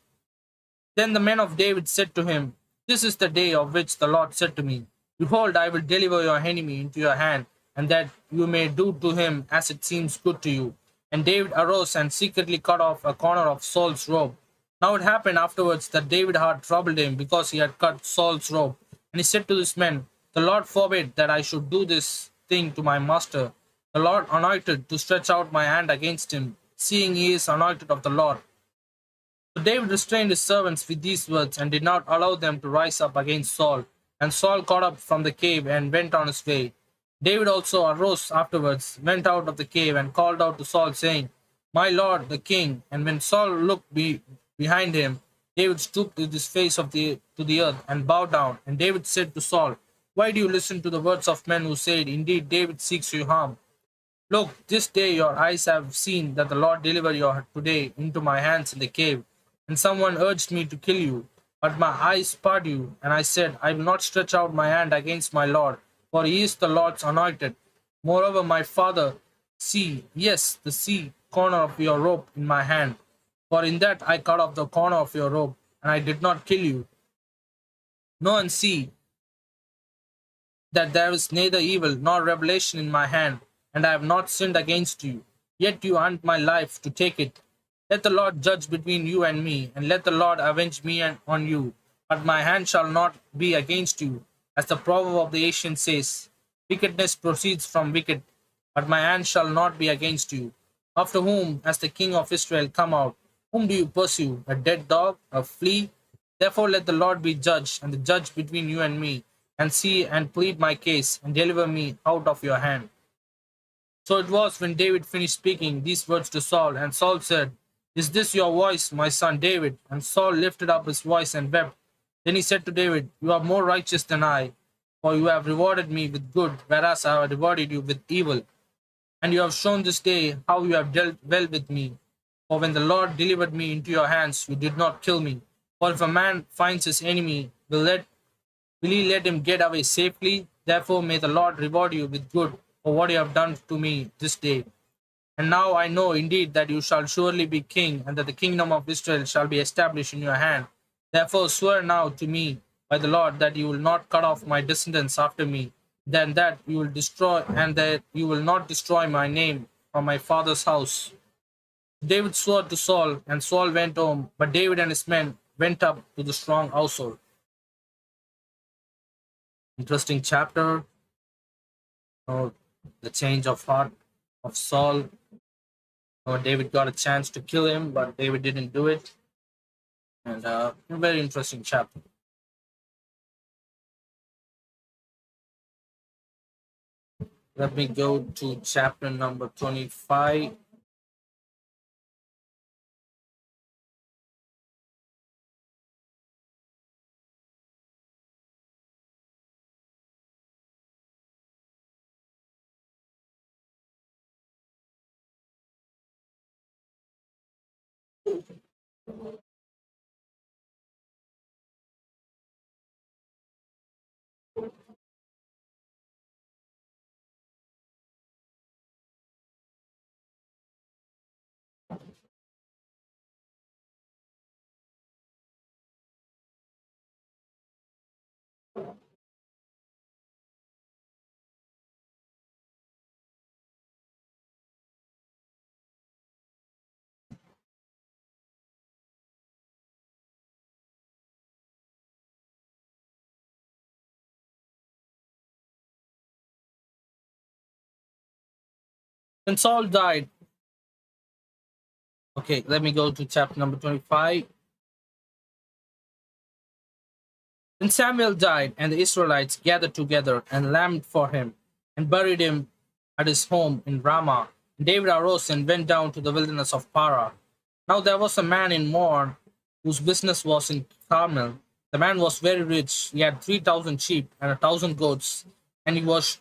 Then the men of David said to him, This is the day of which the Lord said to me, Behold, I will deliver your enemy into your hand, and that you may do to him as it seems good to you. And David arose and secretly cut off a corner of Saul's robe. Now it happened afterwards that David's heart troubled him because he had cut Saul's robe. And he said to his men, The Lord forbid that I should do this thing to my master. The Lord anointed to stretch out my hand against him, seeing he is anointed of the Lord. So David restrained his servants with these words and did not allow them to rise up against Saul. And Saul got up from the cave and went on his way. David also arose afterwards, went out of the cave, and called out to Saul, saying, My lord, the king. And when Saul looked behind him, David stooped with his face to the earth and bowed down. And David said to Saul, Why do you listen to the words of men who said, Indeed, David seeks you harm? Look, this day your eyes have seen that the Lord delivered you today into my hands in the cave. And someone urged me to kill you. But my eyes spurred you, and I said, I will not stretch out my hand against my Lord, for he is the Lord's anointed. Moreover, my father, see, yes, the corner of your robe in my hand. For in that I cut off the corner of your robe, and I did not kill you. Know and see that there is neither evil nor revelation in my hand, and I have not sinned against you. Yet you hunt my life to take it. Let the Lord judge between you and me, and let the Lord avenge me on you. But my hand shall not be against you, as the proverb of the ancient says, Wickedness proceeds from wicked, but my hand shall not be against you. After whom has the king of Israel come out? Whom do you pursue? A dead dog? A flea? Therefore let the Lord be judge, and the judge between you and me, and see and plead my case, and deliver me out of your hand. So it was when David finished speaking these words to Saul, and Saul said, Is this your voice, my son David? And Saul lifted up his voice and wept. Then he said to David, You are more righteous than I, for you have rewarded me with good, whereas I have rewarded you with evil. And you have shown this day how you have dealt well with me. For when the Lord delivered me into your hands, you did not kill me. For if a man finds his enemy, will he let him get away safely? Therefore may the Lord reward you with good for what you have done to me this day. And now I know indeed that you shall surely be king, and that the kingdom of Israel shall be established in your hand. Therefore swear now to me by the Lord that you will not cut off my descendants after me, then that you will destroy, and that you will not destroy my name from my father's house. David swore to Saul, and Saul went home, but David and his men went up to the strong household. Interesting chapter. The change of heart of Saul. David got a chance to kill him, but David didn't do it. And a very interesting chapter. Let me go to chapter number 25. When Saul died, okay, let me go to chapter number 25. Then Samuel died, and the Israelites gathered together and lamented for him, and buried him at his home in Ramah. And David arose and went down to the wilderness of Parah. Now there was a man in Moab whose business was in Carmel. The man was very rich. He had 3,000 sheep and 1,000 goats, and he was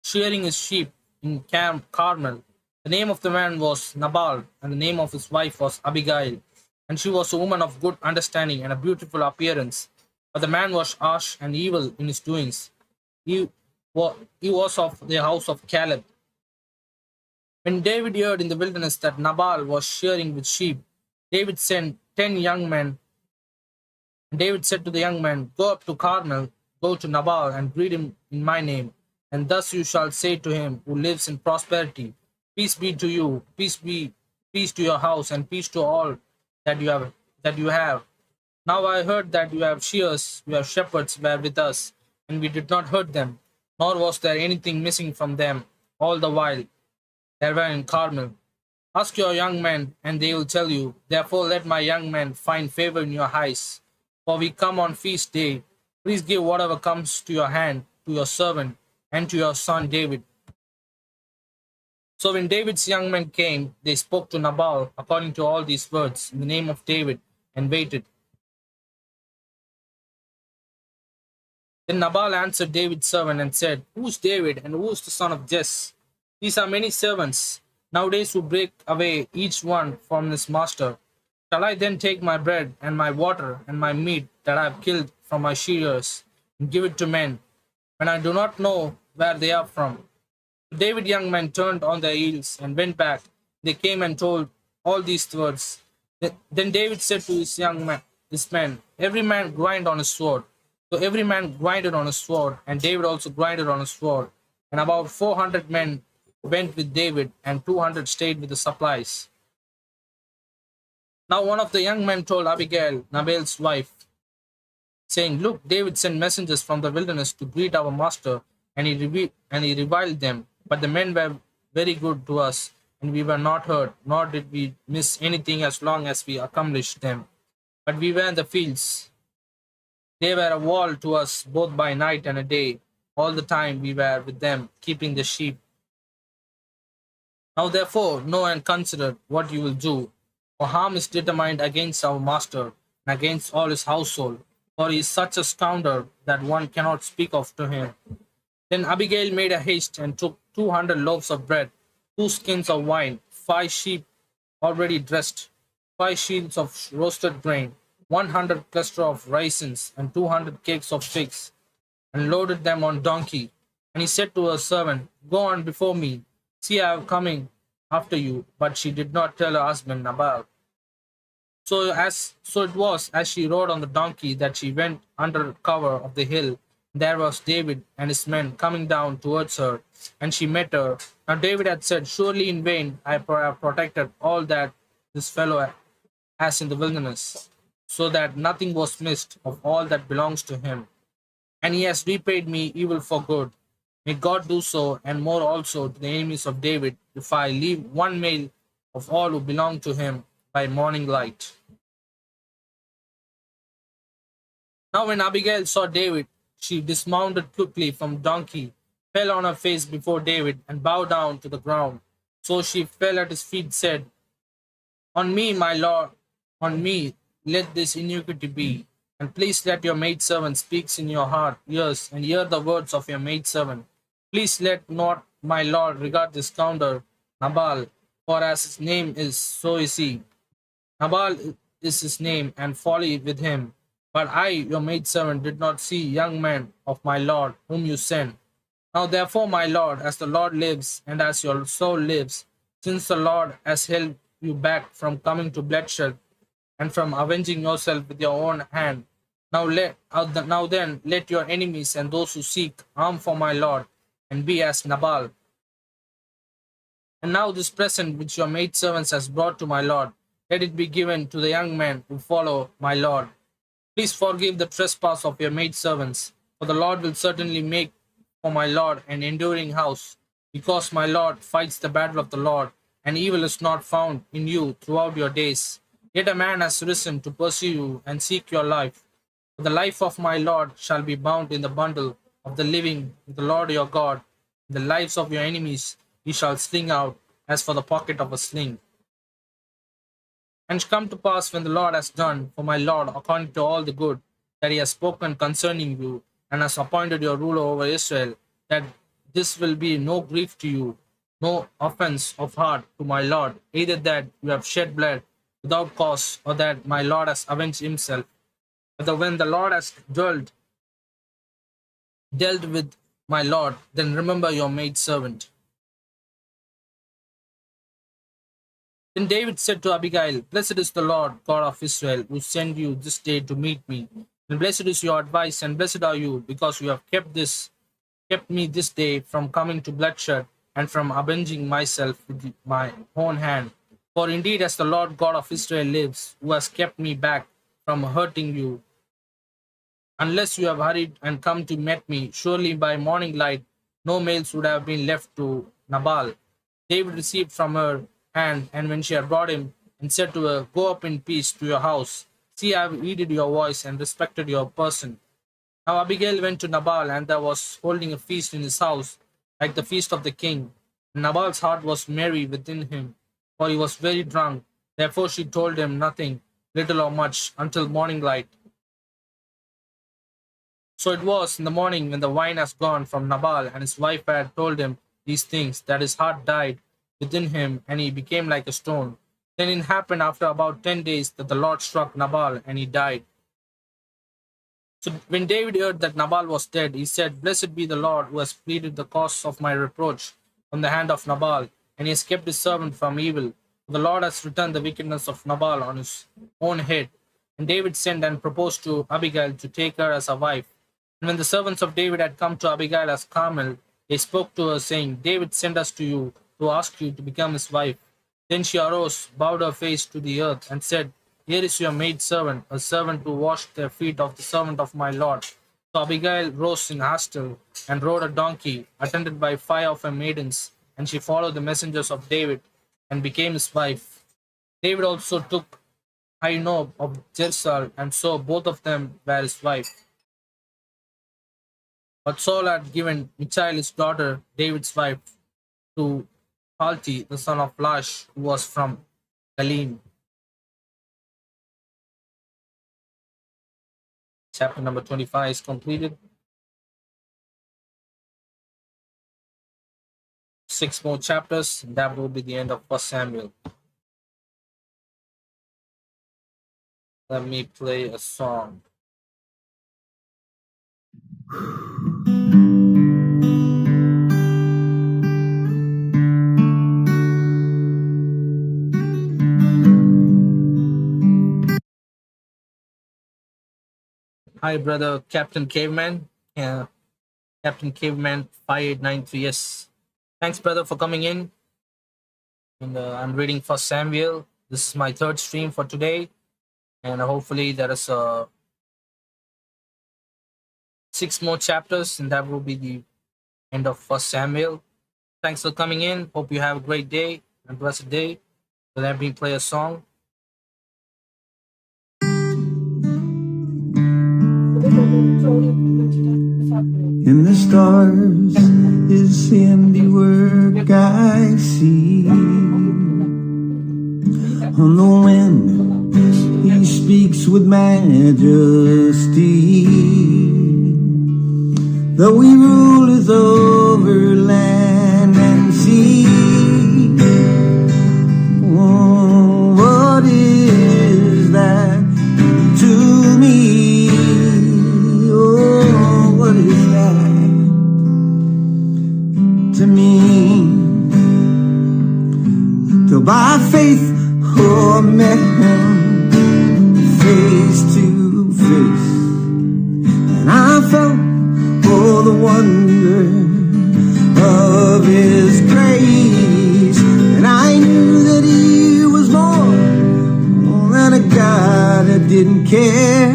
shearing his sheep in Carmel. The name of the man was Nabal, and the name of his wife was Abigail. And she was a woman of good understanding and a beautiful appearance. But the man was harsh and evil in his doings. He was of the house of Caleb. When David heard in the wilderness that Nabal was shearing with sheep, David sent 10 young men And David said to the young man, Go up to Carmel, go to Nabal, and greet him in my name. And thus you shall say to him who lives in prosperity, Peace be to you, peace to your house, and peace to all that you have. Now I heard that you have shears, your shepherds were with us, and we did not hurt them, nor was there anything missing from them all the while they were in Carmel. Ask your young men, and they will tell you. Therefore, let my young men find favor in your eyes. For we come on feast day. Please give whatever comes to your hand to your servant and to your son David. So when David's young men came, they spoke to Nabal according to all these words in the name of David and waited. Then Nabal answered David's servant and said, Who's David and who's the son of Jesse? These are many servants nowadays who break away each one from his master. Shall I then take my bread and my water and my meat that I have killed from my shearers and give it to men, when I do not know where they are from? David young men turned on their heels and went back. They came and told all these words. Then David said to his men, Every man grind on his sword. So every man grinded on his sword, and David also grinded on his sword. And about 400 men went with David, and 200 stayed with the supplies. Now one of the young men told Abigail, Nabal's wife, saying, Look, David sent messengers from the wilderness to greet our master, and he reviled them. But the men were very good to us, and we were not hurt, nor did we miss anything as long as we accomplished them. But we were in the fields. They were a wall to us both by night and a day. All the time we were with them, keeping the sheep. Now therefore know and consider what you will do. For harm is determined against our master and against all his household. For he is such a scoundrel that one cannot speak of to him. Then Abigail made a haste and took 200 loaves of bread, 2 skins of wine, 5 sheep already dressed, 5 sheaves of roasted grain, 100 cluster of raisins, and 200 cakes of figs, and loaded them on donkey. And he said to her servant, Go on before me. See, I am coming after you. But she did not tell her husband Nabal. So it was as she rode on the donkey that she went under cover of the hill. There was David and his men coming down towards her, and she met her. Now David had said, Surely in vain I have protected all that this fellow has in the wilderness, so that nothing was missed of all that belongs to him. And he has repaid me evil for good. May God do so, and more also to the enemies of David, if I leave one male of all who belong to him by morning light. Now when Abigail saw David, she dismounted quickly from donkey, fell on her face before David, and bowed down to the ground. So she fell at his feet, said, On me, my lord, on me let this iniquity be. And please let your maidservant speaks in your heart, ears, and hear the words of your maidservant. Please let not my lord regard this scoundrel, Nabal, for as his name is, so is he. Nabal is his name, and folly with him. But I, your maidservant, did not see young man of my lord, whom you sent. Now therefore, my lord, as the Lord lives, and as your soul lives, since the Lord has held you back from coming to bloodshed, and from avenging yourself with your own hand, now then, let your enemies and those who seek harm for my lord, and be as Nabal. And now this present which your maidservants has brought to my lord, let it be given to the young men who follow my lord. Please forgive the trespass of your maidservants, for the Lord will certainly make for my lord an enduring house, because my lord fights the battle of the Lord, and evil is not found in you throughout your days. Yet a man has risen to pursue you and seek your life. For the life of my lord shall be bound in the bundle of the living with the Lord your God. The lives of your enemies he shall sling out as for the pocket of a sling. And come to pass when the Lord has done for my Lord according to all the good that he has spoken concerning you, and has appointed your ruler over Israel, that this will be no grief to you, no offense of heart to my Lord, either that you have shed blood without cause, or that my Lord has avenged himself. But when the Lord has dealt with my Lord, then remember your maidservant. Then David said to Abigail, "Blessed is the Lord, God of Israel, who sent you this day to meet me. And blessed is your advice, and blessed are you, because you have kept me this day from coming to bloodshed and from avenging myself with my own hand. For indeed, as the Lord God of Israel lives, who has kept me back from hurting you, unless you have hurried and come to meet me, surely by morning light no males would have been left to Nabal." David received from her hand, and when she had brought him, and said to her, "Go up in peace to your house. See, I have heeded your voice and respected your person." Now Abigail went to Nabal, and there was holding a feast in his house, like the feast of the king. And Nabal's heart was merry within him, for he was very drunk. Therefore she told him nothing, little or much, until morning light. So it was in the morning, when the wine has gone from Nabal, and his wife had told him these things, that his heart died within him, and he became like a stone. Then it happened after about 10 days that the Lord struck Nabal, and he died. So when David heard that Nabal was dead, he said, "Blessed be the Lord, who has pleaded the cause of my reproach from the hand of Nabal, and he has kept his servant from evil. The Lord has returned the wickedness of Nabal on his own head." And David sent and proposed to Abigail to take her as a wife. And when the servants of David had come to Abigail as Carmel, they spoke to her, saying, "David sent us to you to ask you to become his wife." Then she arose, bowed her face to the earth, and said, "Here is your maidservant, a servant to wash the feet of the servant of my Lord." So Abigail rose in haste and rode a donkey, attended by 5 of her maidens, and she followed the messengers of David and became his wife. David also took Ahinoam of Jezreel, and so both of them were his wife. But Saul had given Michal his daughter, David's wife, to Palti, the son of Lash, who was from Galim. Chapter number 25 is completed. 6 more chapters, and that will be the end of 1 Samuel. Let me play a song. Hi, brother Captain Caveman. Captain Caveman 5893. Yes. Thanks, brother, for coming in. And I'm reading 1 Samuel. This is my third stream for today. And hopefully there is 6 more chapters, and that will be the end of 1 Samuel. Thanks for coming in. Hope you have a great day and blessed day. So let me play a song. In the stars, his handiwork I see. On the wind, he speaks with majesty. Though he ruleth over land and sea. Oh, what is that to me? Oh, what is that to me? Till by faith, oh, I met him face to face, and I felt, oh, the wonder of his grace, and I knew that he was more than a God that didn't care,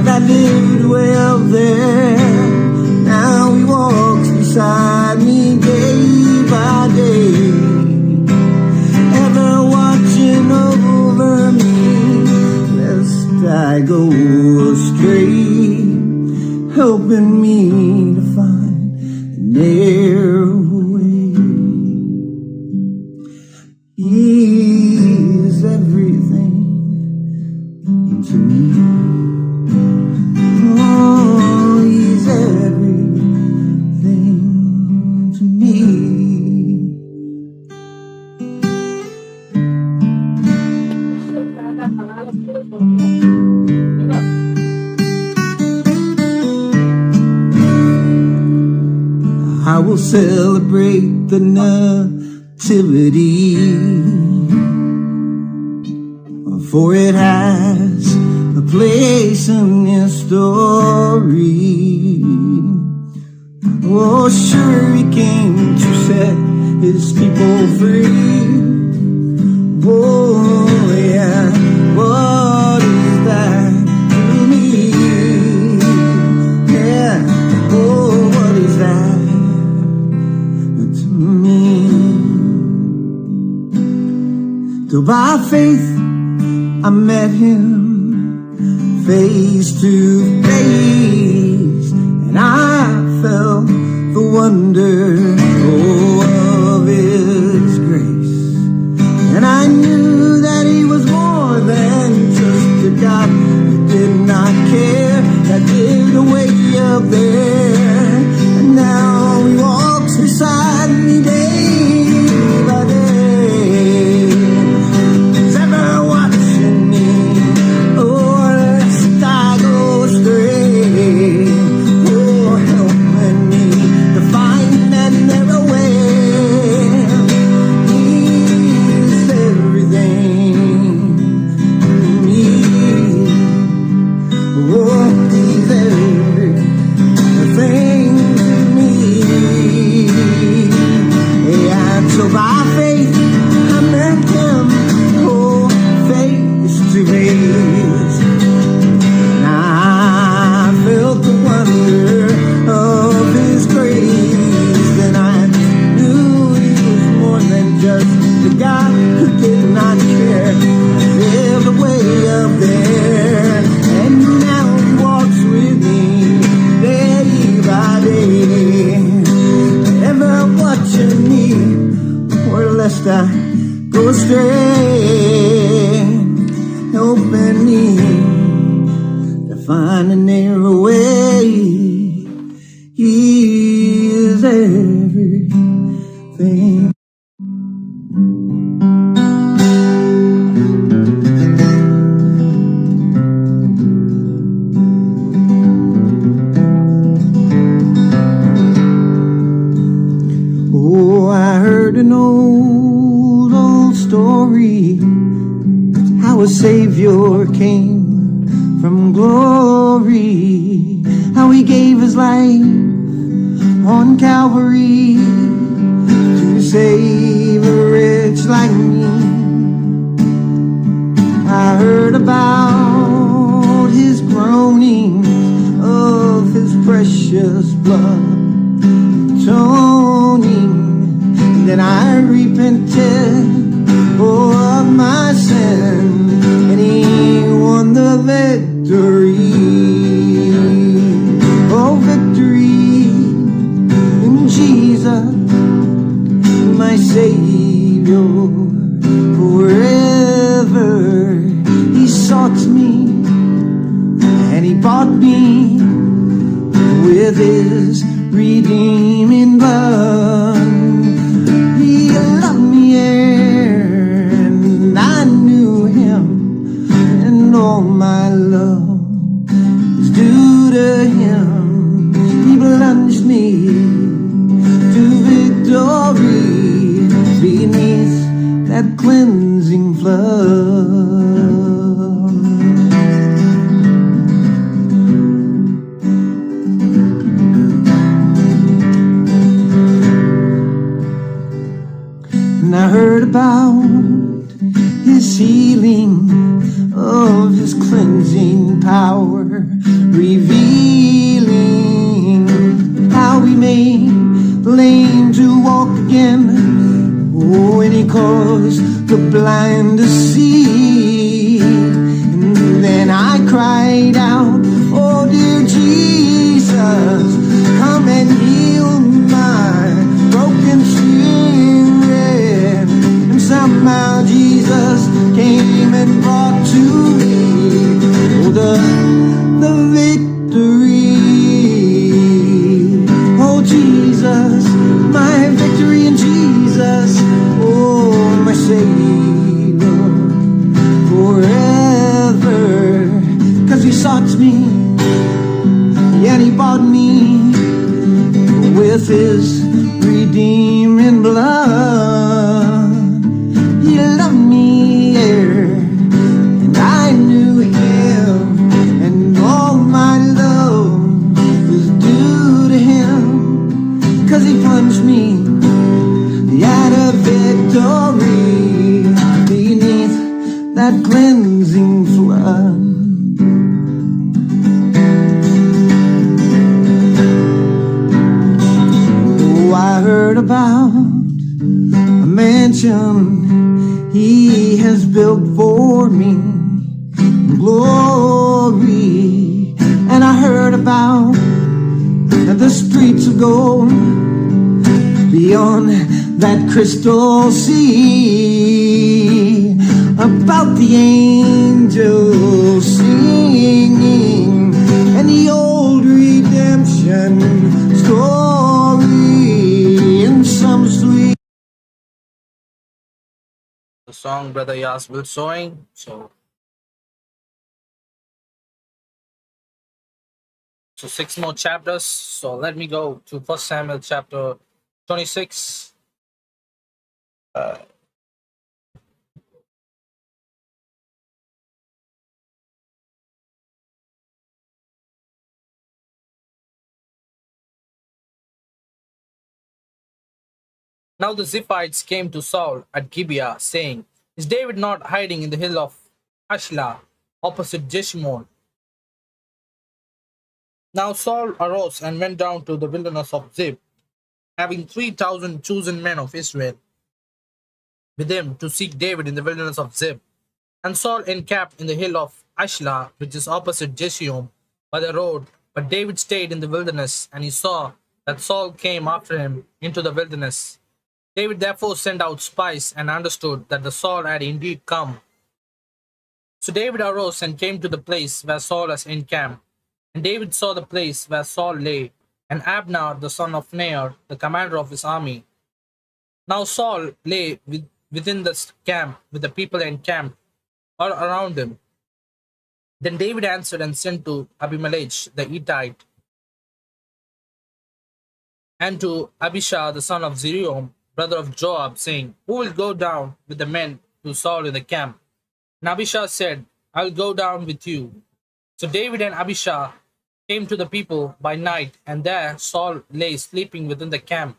that lived way up there. Now he walks beside me day by day, ever watching over me, lest I go astray, helping me to find the narrow way. He is everything to me. Oh, he's everything to me. I will celebrate the nativity for it has a place in his story. Oh, sure, he came to set his people free. Oh, yeah, what is that to me? Yeah, oh, what is that to me? Till by faith I met him face to face, and I felt the wonder of his grace, and I knew that he was more than just a God who did not care, that did away up there, and now he walks beside me day by day. He's ever watching me, oh, lest I go astray, oh, helping me to find that narrow way. He's everything to me. Oh, he's everything to me. Yeah, so by faith I met him, oh, face to face. And I felt the wonder of his grace, and I knew he was more than just the God who did not care. I lived way up there, and now he walks with me day by day, ever watching me, or lest I go astray, helping me to find a narrow way. He is everything. Oh, I heard an old story, how a Savior came from glory, how he gave his life on Calvary to save a wretch like me. I heard about his groanings, of his precious blood atoning. Then I repented, oh, of my sin, and he won the victory. Oh, victory in Jesus, my Savior, forever. He sought me, and he bought me with his redeeming blood. He loved me ere and I knew him, and all my love is due to him. He plunged me to victory beneath that cleansing flood. And I heard about his healing, of his cleansing power, revealing how he made the lame to walk again. Oh, and he caused the blind to see. And then I cried out, oh, dear Jesus, come and heal my broken spirit. And somehow Jesus came and brought to me, oh, the victory. Oh, Jesus, my victory in Jesus. Oh, my Savior, forever. 'Cause he sought me, and he bought me with his redeeming blood. He loved me ere about a mansion he has built for me in glory. And I heard about the streets of gold beyond that crystal sea, about the angels singing and the old redemption story and some sweet. The song Brother Yas will sowing. So 6 more chapters. So let me go to 1 Samuel chapter 26. Now the Ziphites came to Saul at Gibeah, saying, "Is David not hiding in the hill of Ashlah, opposite Jeshimon?" Now Saul arose and went down to the wilderness of Ziph, having 3,000 chosen men of Israel with him to seek David in the wilderness of Ziph. And Saul encamped in the hill of Ashlah, which is opposite Jeshimon, by the road. But David stayed in the wilderness, and he saw that Saul came after him into the wilderness. David therefore sent out spies and understood that the Saul had indeed come. So David arose and came to the place where Saul was encamped. And David saw the place where Saul lay, and Abner the son of Ner, the commander of his army. Now Saul lay within the camp with the people encamped all around him. Then David answered and sent to Abimelech the Hittite and to Abishai the son of Zeruiah, brother of Joab, saying, "Who will go down with the men to Saul in the camp?" And Abishai said, "I will go down with you." So David and Abishai came to the people by night, and there Saul lay sleeping within the camp.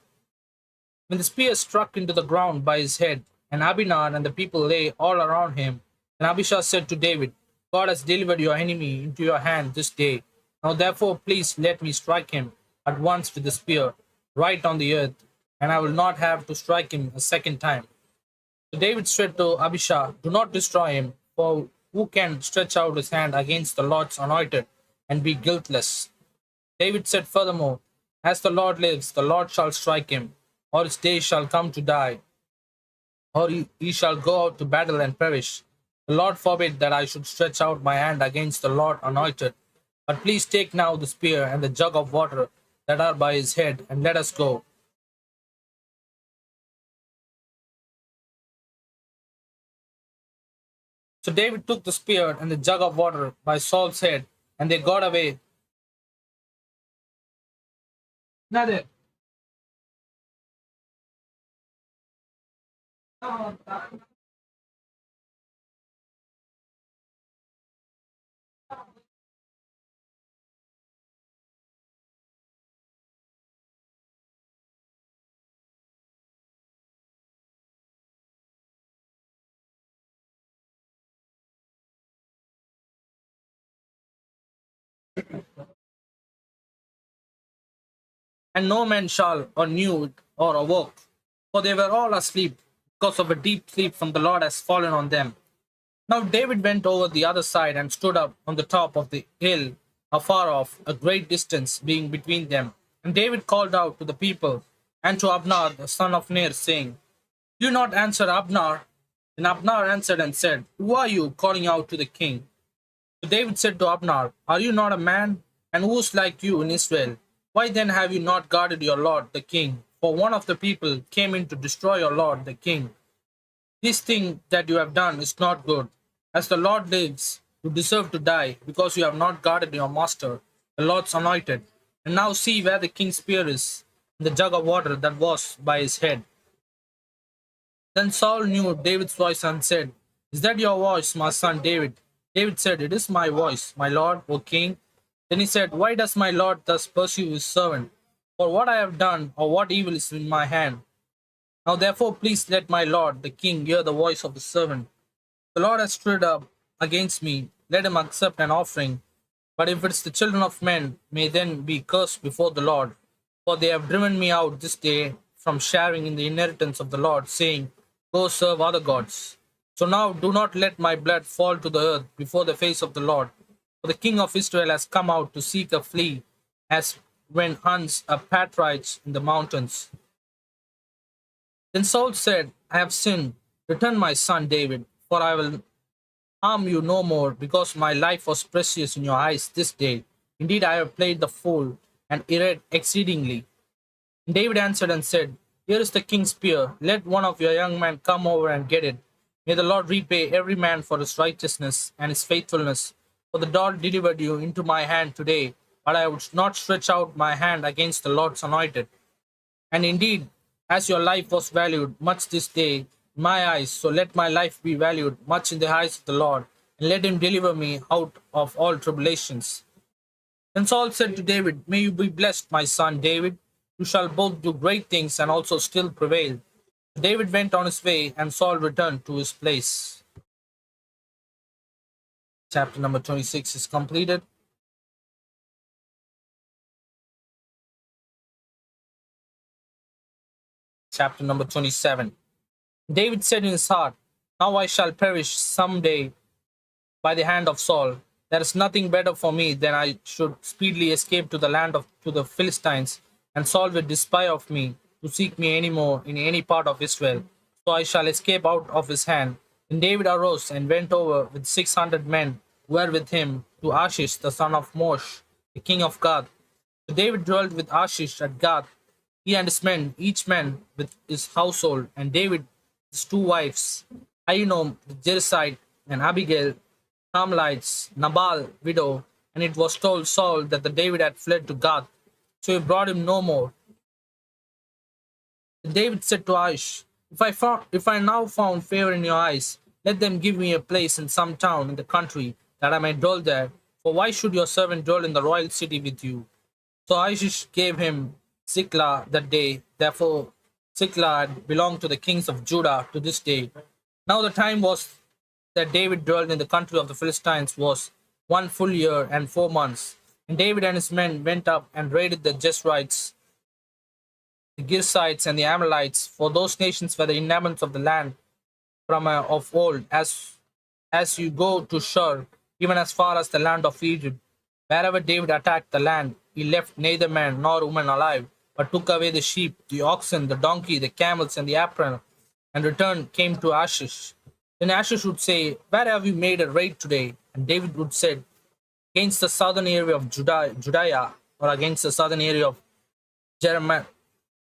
When the spear struck into the ground by his head, and Abner and the people lay all around him, and Abishai said to David, "God has delivered your enemy into your hand this day. Now therefore please let me strike him at once with the spear, right on the earth, and I will not have to strike him a second time." So David said to Abishai, "Do not destroy him, for who can stretch out his hand against the Lord's anointed and be guiltless?" David said furthermore, "As the Lord lives, the Lord shall strike him, or his day shall come to die, or he shall go out to battle and perish. The Lord forbid that I should stretch out my hand against the Lord anointed. But please take now the spear and the jug of water that are by his head, and let us go." So David took the spear and the jug of water by Saul's head, and they got away. Nadir. And no man shall or knew it or awoke, for they were all asleep, because of a deep sleep from the Lord has fallen on them. Now David went over the other side and stood up on the top of the hill, afar off, a great distance being between them. And David called out to the people and to Abner the son of Ner, saying, "Do not answer Abner." Then Abner answered and said, "Who are you calling out to the king?" So David said to Abner, "Are you not a man? And who is like you in Israel? Why then have you not guarded your lord the king? For one of the people came in to destroy your lord the king. This thing that you have done is not good. As the Lord lives, you deserve to die, because you have not guarded your master, the Lord's anointed. And now see where the king's spear is, and the jug of water that was by his head." Then Saul knew David's voice and said, "Is that your voice, my son David?" David said, "It is my voice, my lord, O king." Then he said, "Why does my lord thus pursue his servant? For what I have done, or what evil is in my hand? Now therefore please let my lord, the king, hear the voice of the servant. The Lord has stirred up against me. Let him accept an offering. But if it's the children of men, may then be cursed before the Lord. For they have driven me out this day from sharing in the inheritance of the Lord, saying, Go serve other gods. So now do not let my blood fall to the earth before the face of the Lord. For the king of Israel has come out to seek a flea, as when hunts a partridge in the mountains. Then Saul said, I have sinned. Return, my son David, for I will harm you no more, because my life was precious in your eyes this day. Indeed, I have played the fool and erred exceedingly. And David answered and said, Here is the king's spear. Let one of your young men come over and get it. May the Lord repay every man for his righteousness and his faithfulness. For the Lord delivered you into my hand today, but I would not stretch out my hand against the Lord's anointed. And indeed, as your life was valued much this day in my eyes, so let my life be valued much in the eyes of the Lord, and let him deliver me out of all tribulations. Then Saul said to David, May you be blessed, my son David. You shall both do great things and also still prevail. David went on his way, and Saul returned to his place. Chapter number 26 is completed. Chapter number 27. David said in his heart, Now I shall perish some day by the hand of Saul. There is nothing better for me than I should speedily escape to the land of to the Philistines, and Saul will despair of me to seek me any more in any part of Israel. So I shall escape out of his hand. Then David arose and went over with 600 men who were with him to Achish the son of Mosh, the king of Gath. So David dwelt with Achish at Gath, he and his men, each man with his household, and David his two wives, Ahinoam the Jezreelite, and Abigail, Carmelites, Nabal widow. And it was told Saul that the David had fled to Gath, so he brought him no more. And David said to Achish, If I now found favor in your eyes, let them give me a place in some town in the country, that I may dwell there. For why should your servant dwell in the royal city with you? So Achish gave him Ziklah that day. Therefore, Ziklah had belonged to the kings of Judah to this day. Now the time was that David dwelt in the country of the Philistines was 1 full year and 4 months. And David and his men went up and raided the Jezreelites, the Girzites, and the Amalekites, for those nations were the inhabitants of the land from of old, as you go to Shur, even as far as the land of Egypt. Wherever David attacked the land, he left neither man nor woman alive, but took away the sheep, the oxen, the donkey, the camels, and the apparel, and returned came to Achish. Then Achish would say, Where have you made a raid today? And David would say, Against the southern area of Judea, or against the southern area of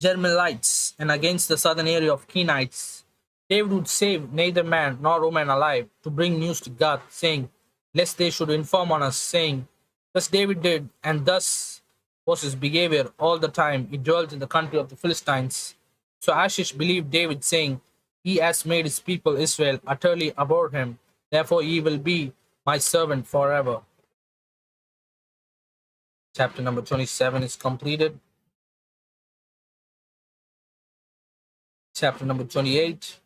Jermelites, and against the southern area of Kenites. David would save neither man nor woman alive, to bring news to God, saying, Lest they should inform on us, saying, Thus David did, and thus was his behavior all the time he dwelt in the country of the Philistines. So Achish believed David, saying, He has made his people Israel utterly abhor him, therefore he will be my servant forever. Chapter number 27 is completed. Chapter number 28.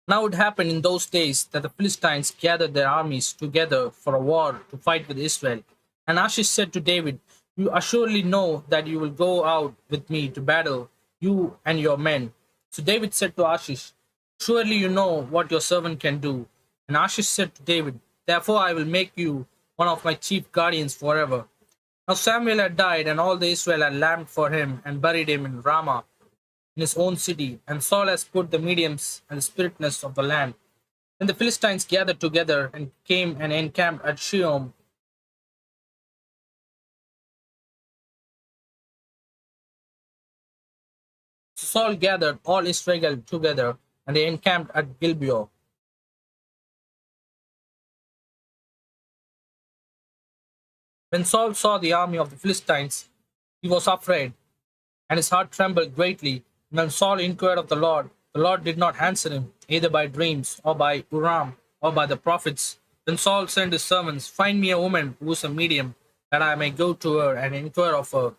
Now it happened in those days that the Philistines gathered their armies together for a war to fight with Israel. And Achish said to David, You assuredly know that you will go out with me to battle, you and your men. So David said to Achish, Surely you know what your servant can do. And Achish said to David, Therefore I will make you one of my chief guardians forever. Now Samuel had died, and all the Israel had lambed for him, and buried him in Ramah, in his own city. And Saul has put the mediums and the spiritness of the land. Then the Philistines gathered together and came and encamped at Sheom. So Saul gathered all Israel together, and they encamped at Gilboa. When Saul saw the army of the Philistines, he was afraid, and his heart trembled greatly. And when Saul inquired of the Lord did not answer him, either by dreams, or by Urim, or by the prophets. Then Saul sent his servants, Find me a woman who is a medium, that I may go to her and inquire of her.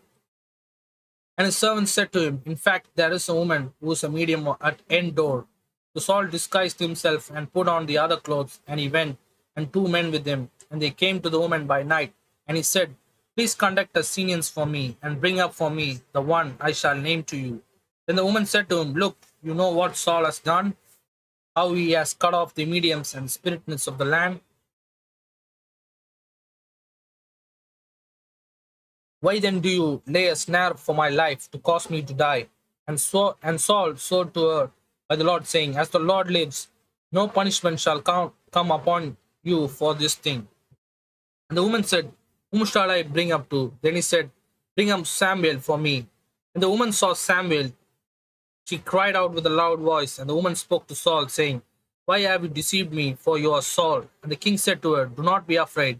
And his servants said to him, In fact, there is a woman who is a medium at end door. So Saul disguised himself and put on the other clothes, and he went. and 2 men with him. And they came to the woman by night. And he said, Please conduct a sentence for me, and bring up for me the one I shall name to you. Then the woman said to him, Look, you know what Saul has done, how he has cut off the mediums and spiritness of the land. Why then do you lay a snare for my life to cause me to die? And Saul swore to her by the Lord, saying, As the Lord lives, no punishment shall come upon you for this thing. And the woman said, Whom shall I bring up to? Then he said, Bring up Samuel for me. And the woman saw Samuel. She cried out with a loud voice, and the woman spoke to Saul, saying, Why have you deceived me? For you are Saul. And the king said to her, Do not be afraid.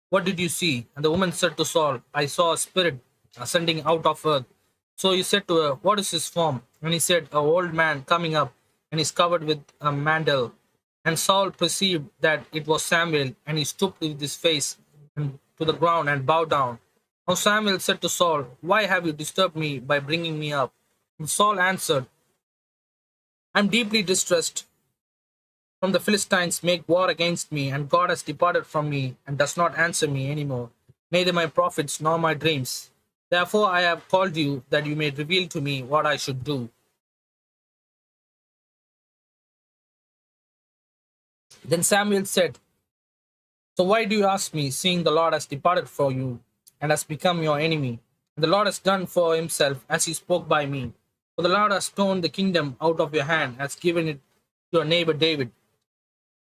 What did you see? And the woman said to Saul, I saw a spirit ascending out of earth. So he said to her, What is his form? And he said, An old man coming up, and is covered with a mantle. And Saul perceived that it was Samuel, and he stooped with his face to the ground and bowed down. Now Samuel said to Saul, Why have you disturbed me by bringing me up? And Saul answered, I am deeply distressed. From the Philistines make war against me, and God has departed from me, and does not answer me any more, neither my prophets nor my dreams. Therefore I have called you, that you may reveal to me what I should do. Then Samuel said, So why do you ask me, seeing the Lord has departed from you, and has become your enemy? And the Lord has done for himself as he spoke by me. For the Lord has torn the kingdom out of your hand, has given it to your neighbor David.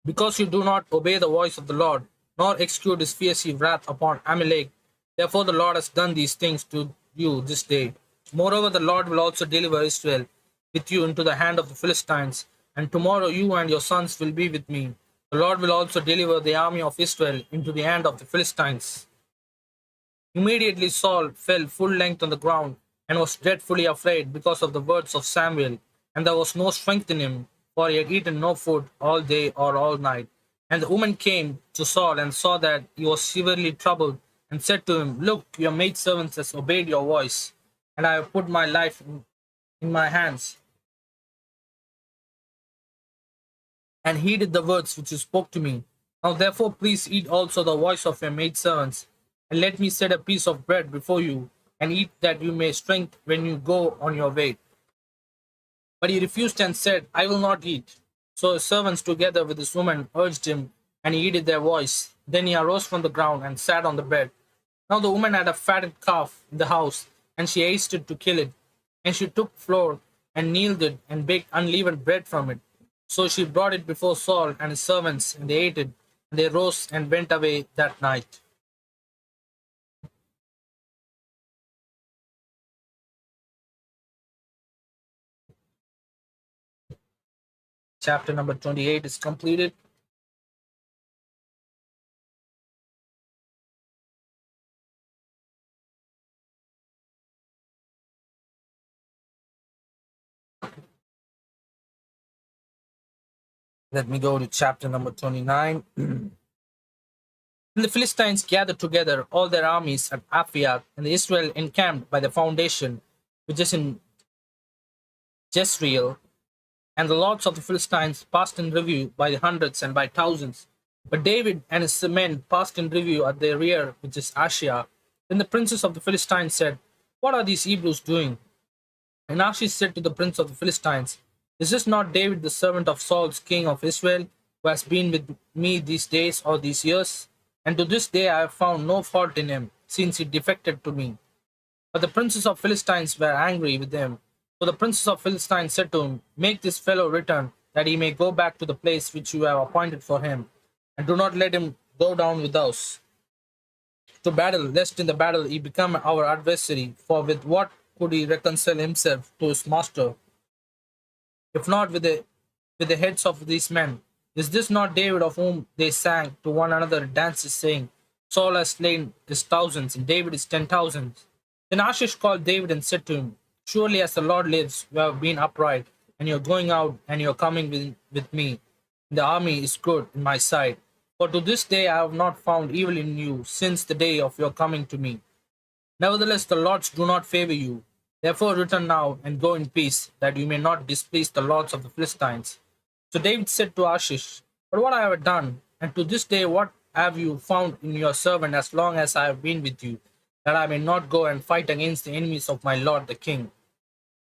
Because you do not obey the voice of the Lord, nor execute his fierce wrath upon Amalek, therefore the Lord has done these things to you this day. Moreover, the Lord will also deliver Israel with you into the hand of the Philistines, and tomorrow you and your sons will be with me. The Lord will also deliver the army of Israel into the hand of the Philistines. Immediately Saul fell full length on the ground, and was dreadfully afraid because of the words of Samuel, and there was no strength in him, for he had eaten no food all day or all night. And the woman came to Saul and saw that he was severely troubled, and said to him, Look, your maidservant has obeyed your voice, and I have put my life in my hands, and heeded the words which you spoke to me. Now therefore please eat also the voice of your maidservants, and let me set a piece of bread before you, and eat, that you may strength when you go on your way. But he refused and said, I will not eat. So his servants together with his woman urged him, and he heeded their voice. Then he arose from the ground and sat on the bed. Now the woman had a fatted calf in the house, and she hasted to kill it. And she took flour and kneaded it, and baked unleavened bread from it. So she brought it before Saul and his servants, and they ate it. And they rose and went away that night. Chapter number 28 is completed. Let me go to chapter number 29. And the Philistines gathered together all their armies at Aphiah, and the Israel encamped by the foundation, which is in Jezreel. And the lords of the Philistines passed in review by the hundreds and by thousands. But David and his men passed in review at their rear, which is Ashiah. Then the princes of the Philistines said, What are these Hebrews doing? And Achish said to the prince of the Philistines, Is this not David, the servant of Saul's king of Israel, who has been with me these days or these years? And to this day I have found no fault in him, since he defected to me. But the princes of Philistines were angry with him. So the princes of Philistines said to him, Make this fellow return, that he may go back to the place which you have appointed for him, and do not let him go down with us to battle, lest in the battle he become our adversary. For with what could he reconcile himself to his master, if not with the heads of these men? Is this not David, of whom they sang to one another dances, saying, Saul has slain his thousands, and David his 10,000s? Then Achish called David and said to him, Surely as the Lord lives, you have been upright, and you are going out and you are coming with me. The army is good in my sight. For to this day I have not found evil in you since the day of your coming to me. Nevertheless, the lords do not favor you. Therefore return now and go in peace, that you may not displease the lords of the Philistines. So David said to Achish, But what I have done, And to this day, what have you found in your servant as long as I have been with you, that I may not go and fight against the enemies of my lord the king?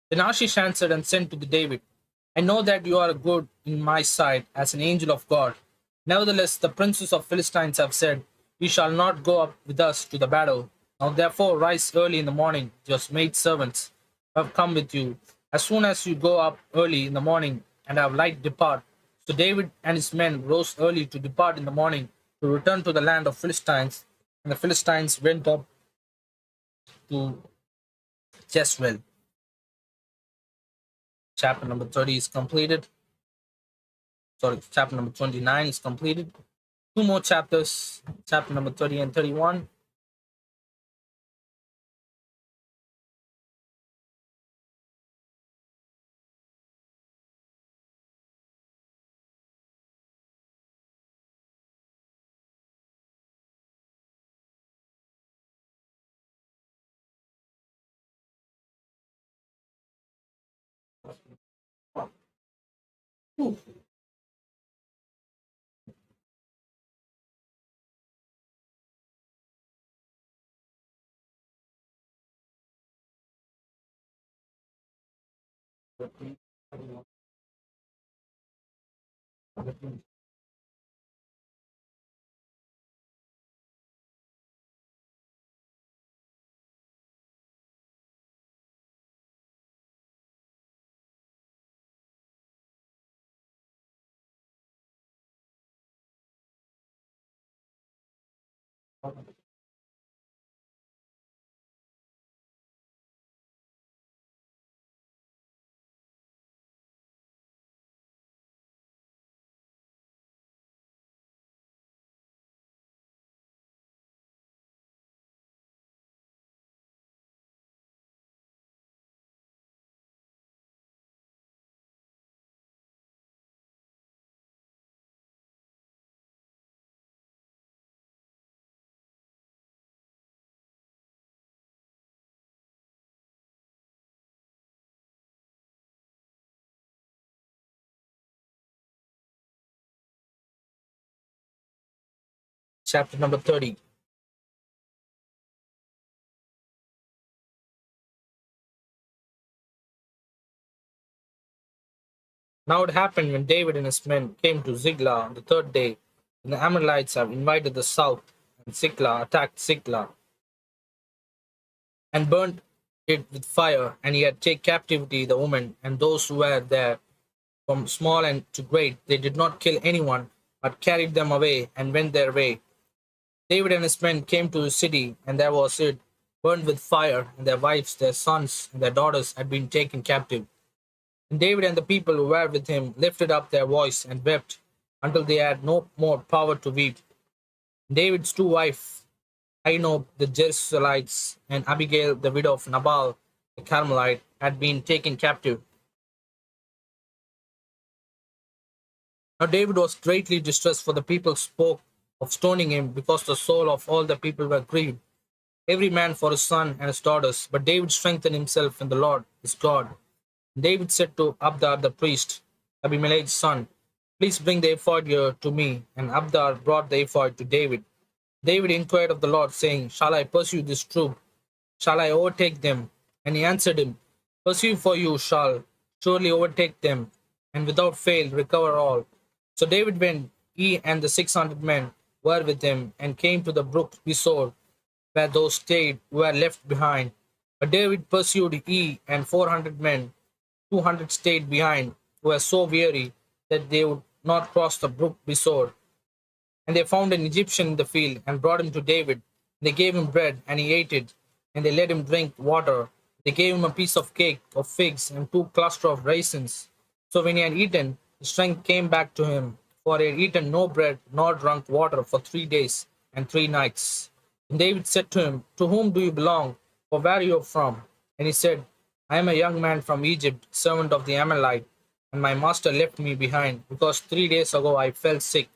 Then Ashish answered and said to the David, I know that you are good in my sight as an angel of God. Nevertheless, the princes of Philistines have said, You shall not go up with us to the battle. Now therefore rise early in the morning, your maid servants who have come with you. As soon as you go up early in the morning and have light depart. So David and his men rose early to depart in the morning to return to the land of Philistines. And the Philistines went up to Jezreel. Chapter number 30 is completed. Sorry, chapter number 29 is completed. Two more chapters, chapter number 30 and 31. Chapter number 30. Now it happened when David and his men came to Ziklag on the third day, and the Amalekites have invaded the south, and Ziklag attacked Ziklag and burnt it with fire, and he had taken captivity the women and those who were there, from small and to great. They did not kill anyone, but carried them away and went their way. David and his men came to the city, and there was it burned with fire, and their wives, their sons, and their daughters had been taken captive. And David and the people who were with him lifted up their voice and wept until they had no more power to weep. David's two wives, Ahinoam the Jezreelites and Abigail the widow of Nabal the Carmelite, had been taken captive. Now David was greatly distressed, for the people spoke of stoning him, because the soul of all the people were grieved, every man for his son and his daughters. But David strengthened himself in the Lord his God. David said to Abdar the priest, Abimelech's son, Please bring the ephod here to me. And Abdar brought the ephod to David. David inquired of the Lord, saying, Shall I pursue this troop? Shall I overtake them? And he answered him, Pursue, for you shall surely overtake them, and without fail recover all. So David went, he and the 600 men were with him, and came to the brook Besor, where those stayed who were left behind. But David pursued he and 400 men. 200 stayed behind, who were so weary that they would not cross the brook Besor. And they found an Egyptian in the field, and brought him to David. They gave him bread, and he ate it, and they let him drink water. They gave him a piece of cake of figs and 2 clusters of raisins. So when he had eaten, his strength came back to him, for he had eaten no bread nor drunk water for 3 days and 3 nights. And David said to him, To whom do you belong? For where are you from? And he said, I am a young man from Egypt, servant of the Amalekite, and my master left me behind, because 3 days ago I fell sick.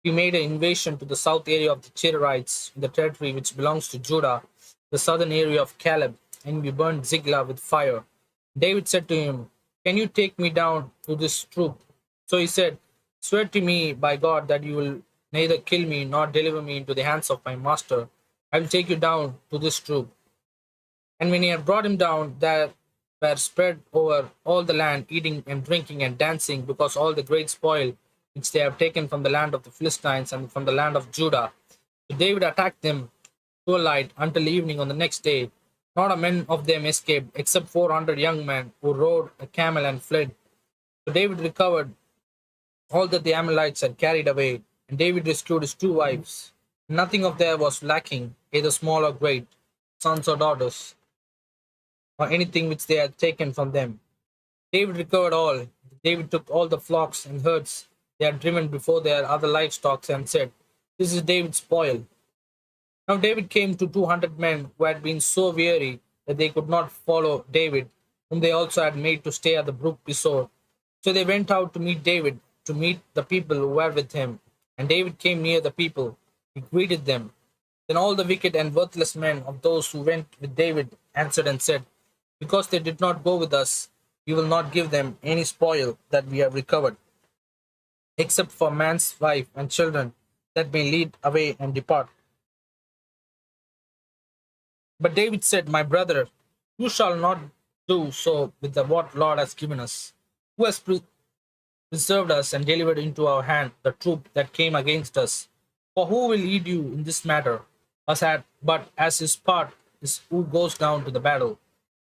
We made an invasion to the south area of the Cherites, in the territory which belongs to Judah, the southern area of Caleb, and we burned Ziklag with fire. David said to him, Can you take me down to this troop? So he said, Swear to me by God that you will neither kill me nor deliver me into the hands of my master. I will take you down to this troop. And when he had brought him down, there were spread over all the land, eating and drinking and dancing, because all the great spoil which they have taken from the land of the Philistines and from the land of Judah. So David attacked them twilight until evening on the next day. Not a man of them escaped, except 400 young men who rode a camel and fled. So David recovered all that the Amalekites had carried away, and David rescued his 2 wives. Nothing of theirs was lacking, either small or great, sons or daughters, or anything which they had taken from them. David recovered all. David took all the flocks and herds they had driven before their other livestock and said, "This is David's spoil." Now David came to 200 men who had been so weary that they could not follow David, whom they also had made to stay at the brook Besor. So they went out to meet David, to meet the people who were with him. And David came near the people. He greeted them. Then all the wicked and worthless men of those who went with David answered and said, "Because they did not go with us, we will not give them any spoil that we have recovered, except for man's wife and children, that may lead away and depart." But David said, "My brother, you shall not do so with the what Lord has given us. Who has preserved us and delivered into our hand the troop that came against us? For who will lead you in this matter? But as his part is who goes down to the battle,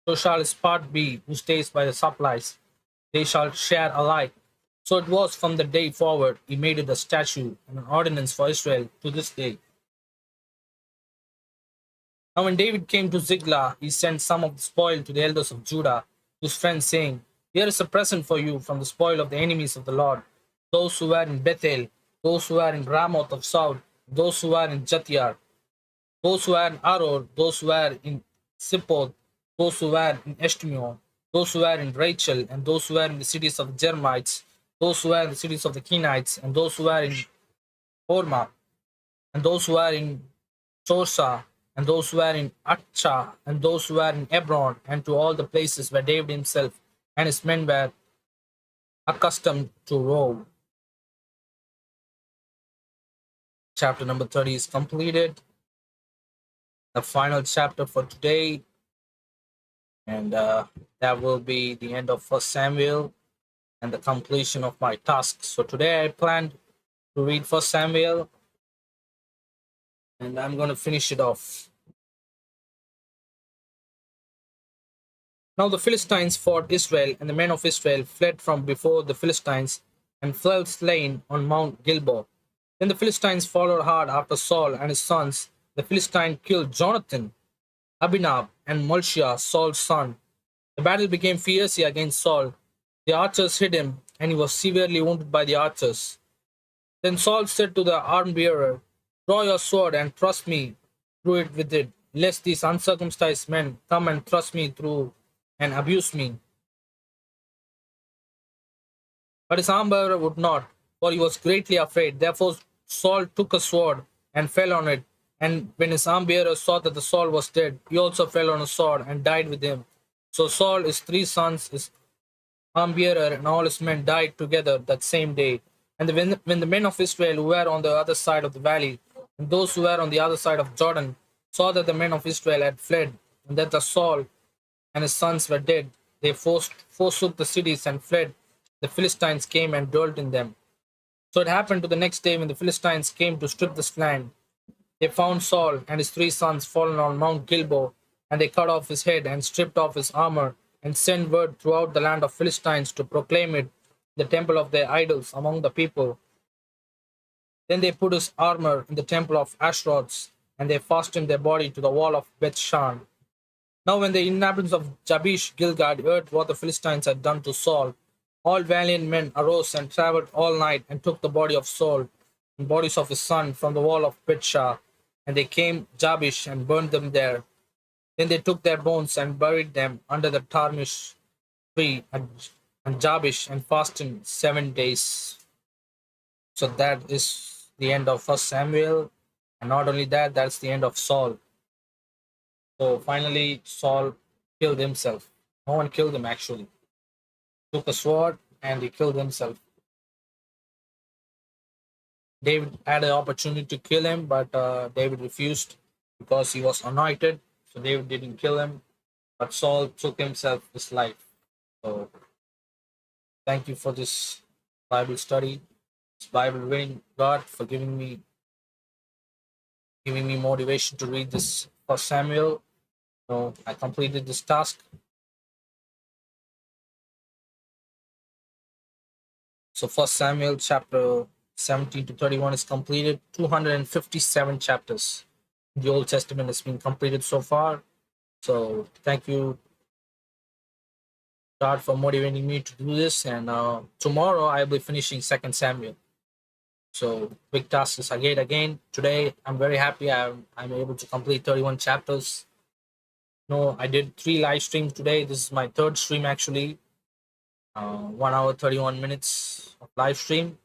so shall his part be who stays by the supplies. They shall share alike." So it was from the day forward he made it a statute and an ordinance for Israel to this day. Now when David came to Ziklag, he sent some of the spoil to the elders of Judah, his friends, saying, "Here is a present for you from the spoil of the enemies of the Lord, those who were in Bethel, those who were in Ramoth of Saul, those who were in Jathiar, those who were in Aror, those who were in Sippoth, those who were in Eshtemion, those who were in Rachel, and those who were in the cities of the Jermites, those who were in the cities of the Kenites, and those who were in Hormah, and those who were in Chorsa, and those who were in Atcha, and those who were in Hebron, and to all the places where David himself and his men were accustomed to rove." Chapter number 30 is completed. The final chapter for today, and that will be the end of First Samuel and the completion of my task. So today I planned to read First Samuel, and I'm going to finish it off. Now the Philistines fought Israel, and the men of Israel fled from before the Philistines and fell slain on Mount Gilboa. Then the Philistines followed hard after Saul and his sons. The Philistines killed Jonathan, Abinab, and Malchiah, Saul's son. The battle became fierce against Saul. The archers hit him, and he was severely wounded by the archers. Then Saul said to the armor-bearer, "Draw your sword and thrust me through it with it, lest these uncircumcised men come and thrust me through and abuse me." But his armor-bearer would not, for he was greatly afraid. Therefore Saul took a sword and fell on it. And when his armor-bearer saw that the Saul was dead, he also fell on a sword and died with him. So Saul, his 3 sons, his armor-bearer, and all his men died together that same day. And when the men of Israel who were on the other side of the valley, and those who were on the other side of Jordan, saw that the men of Israel had fled, and that the Saul and his sons were dead, they forsook the cities and fled. The Philistines came and dwelt in them. So it happened to the next day, when the Philistines came to strip this land, they found Saul and his 3 sons fallen on Mount Gilboa, and they cut off his head and stripped off his armor, and sent word throughout the land of Philistines to proclaim it the temple of their idols among the people. Then they put his armor in the temple of Ashtaroth, and they fastened their body to the wall of Bethshan. Now when the inhabitants of Jabesh Gilead heard what the Philistines had done to Saul, all valiant men arose and traveled all night and took the body of Saul and bodies of his son from the wall of Bethshan, and they came to Jabesh and burned them there. Then they took their bones and buried them under the Tarmish tree at Jabesh and fasted 7 days. So that is the end of First Samuel, and not only that, that's the end of Saul. So finally, Saul killed himself. No one killed him actually. Took a sword and he killed himself. David had an opportunity to kill him, but David refused because he was anointed. So David didn't kill him, but Saul took himself his life. So thank you for this Bible study, this Bible reading. God for giving me motivation to read this First Samuel. So I completed this task. So First Samuel chapter 17 to 31 is completed. 257 chapters in the Old Testament has been completed so far. So thank you, God, for motivating me to do this. And tomorrow I'll be finishing Second Samuel. So big task is again. Today I'm very happy I'm able to complete 31 chapters. No, I did 3 live streams today. This is my third stream actually. 1 hour 31 minutes of live stream.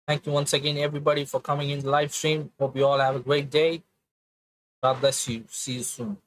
Thank you once again, everybody, for coming in the live stream. Hope you all have a great day. God bless you. See you soon.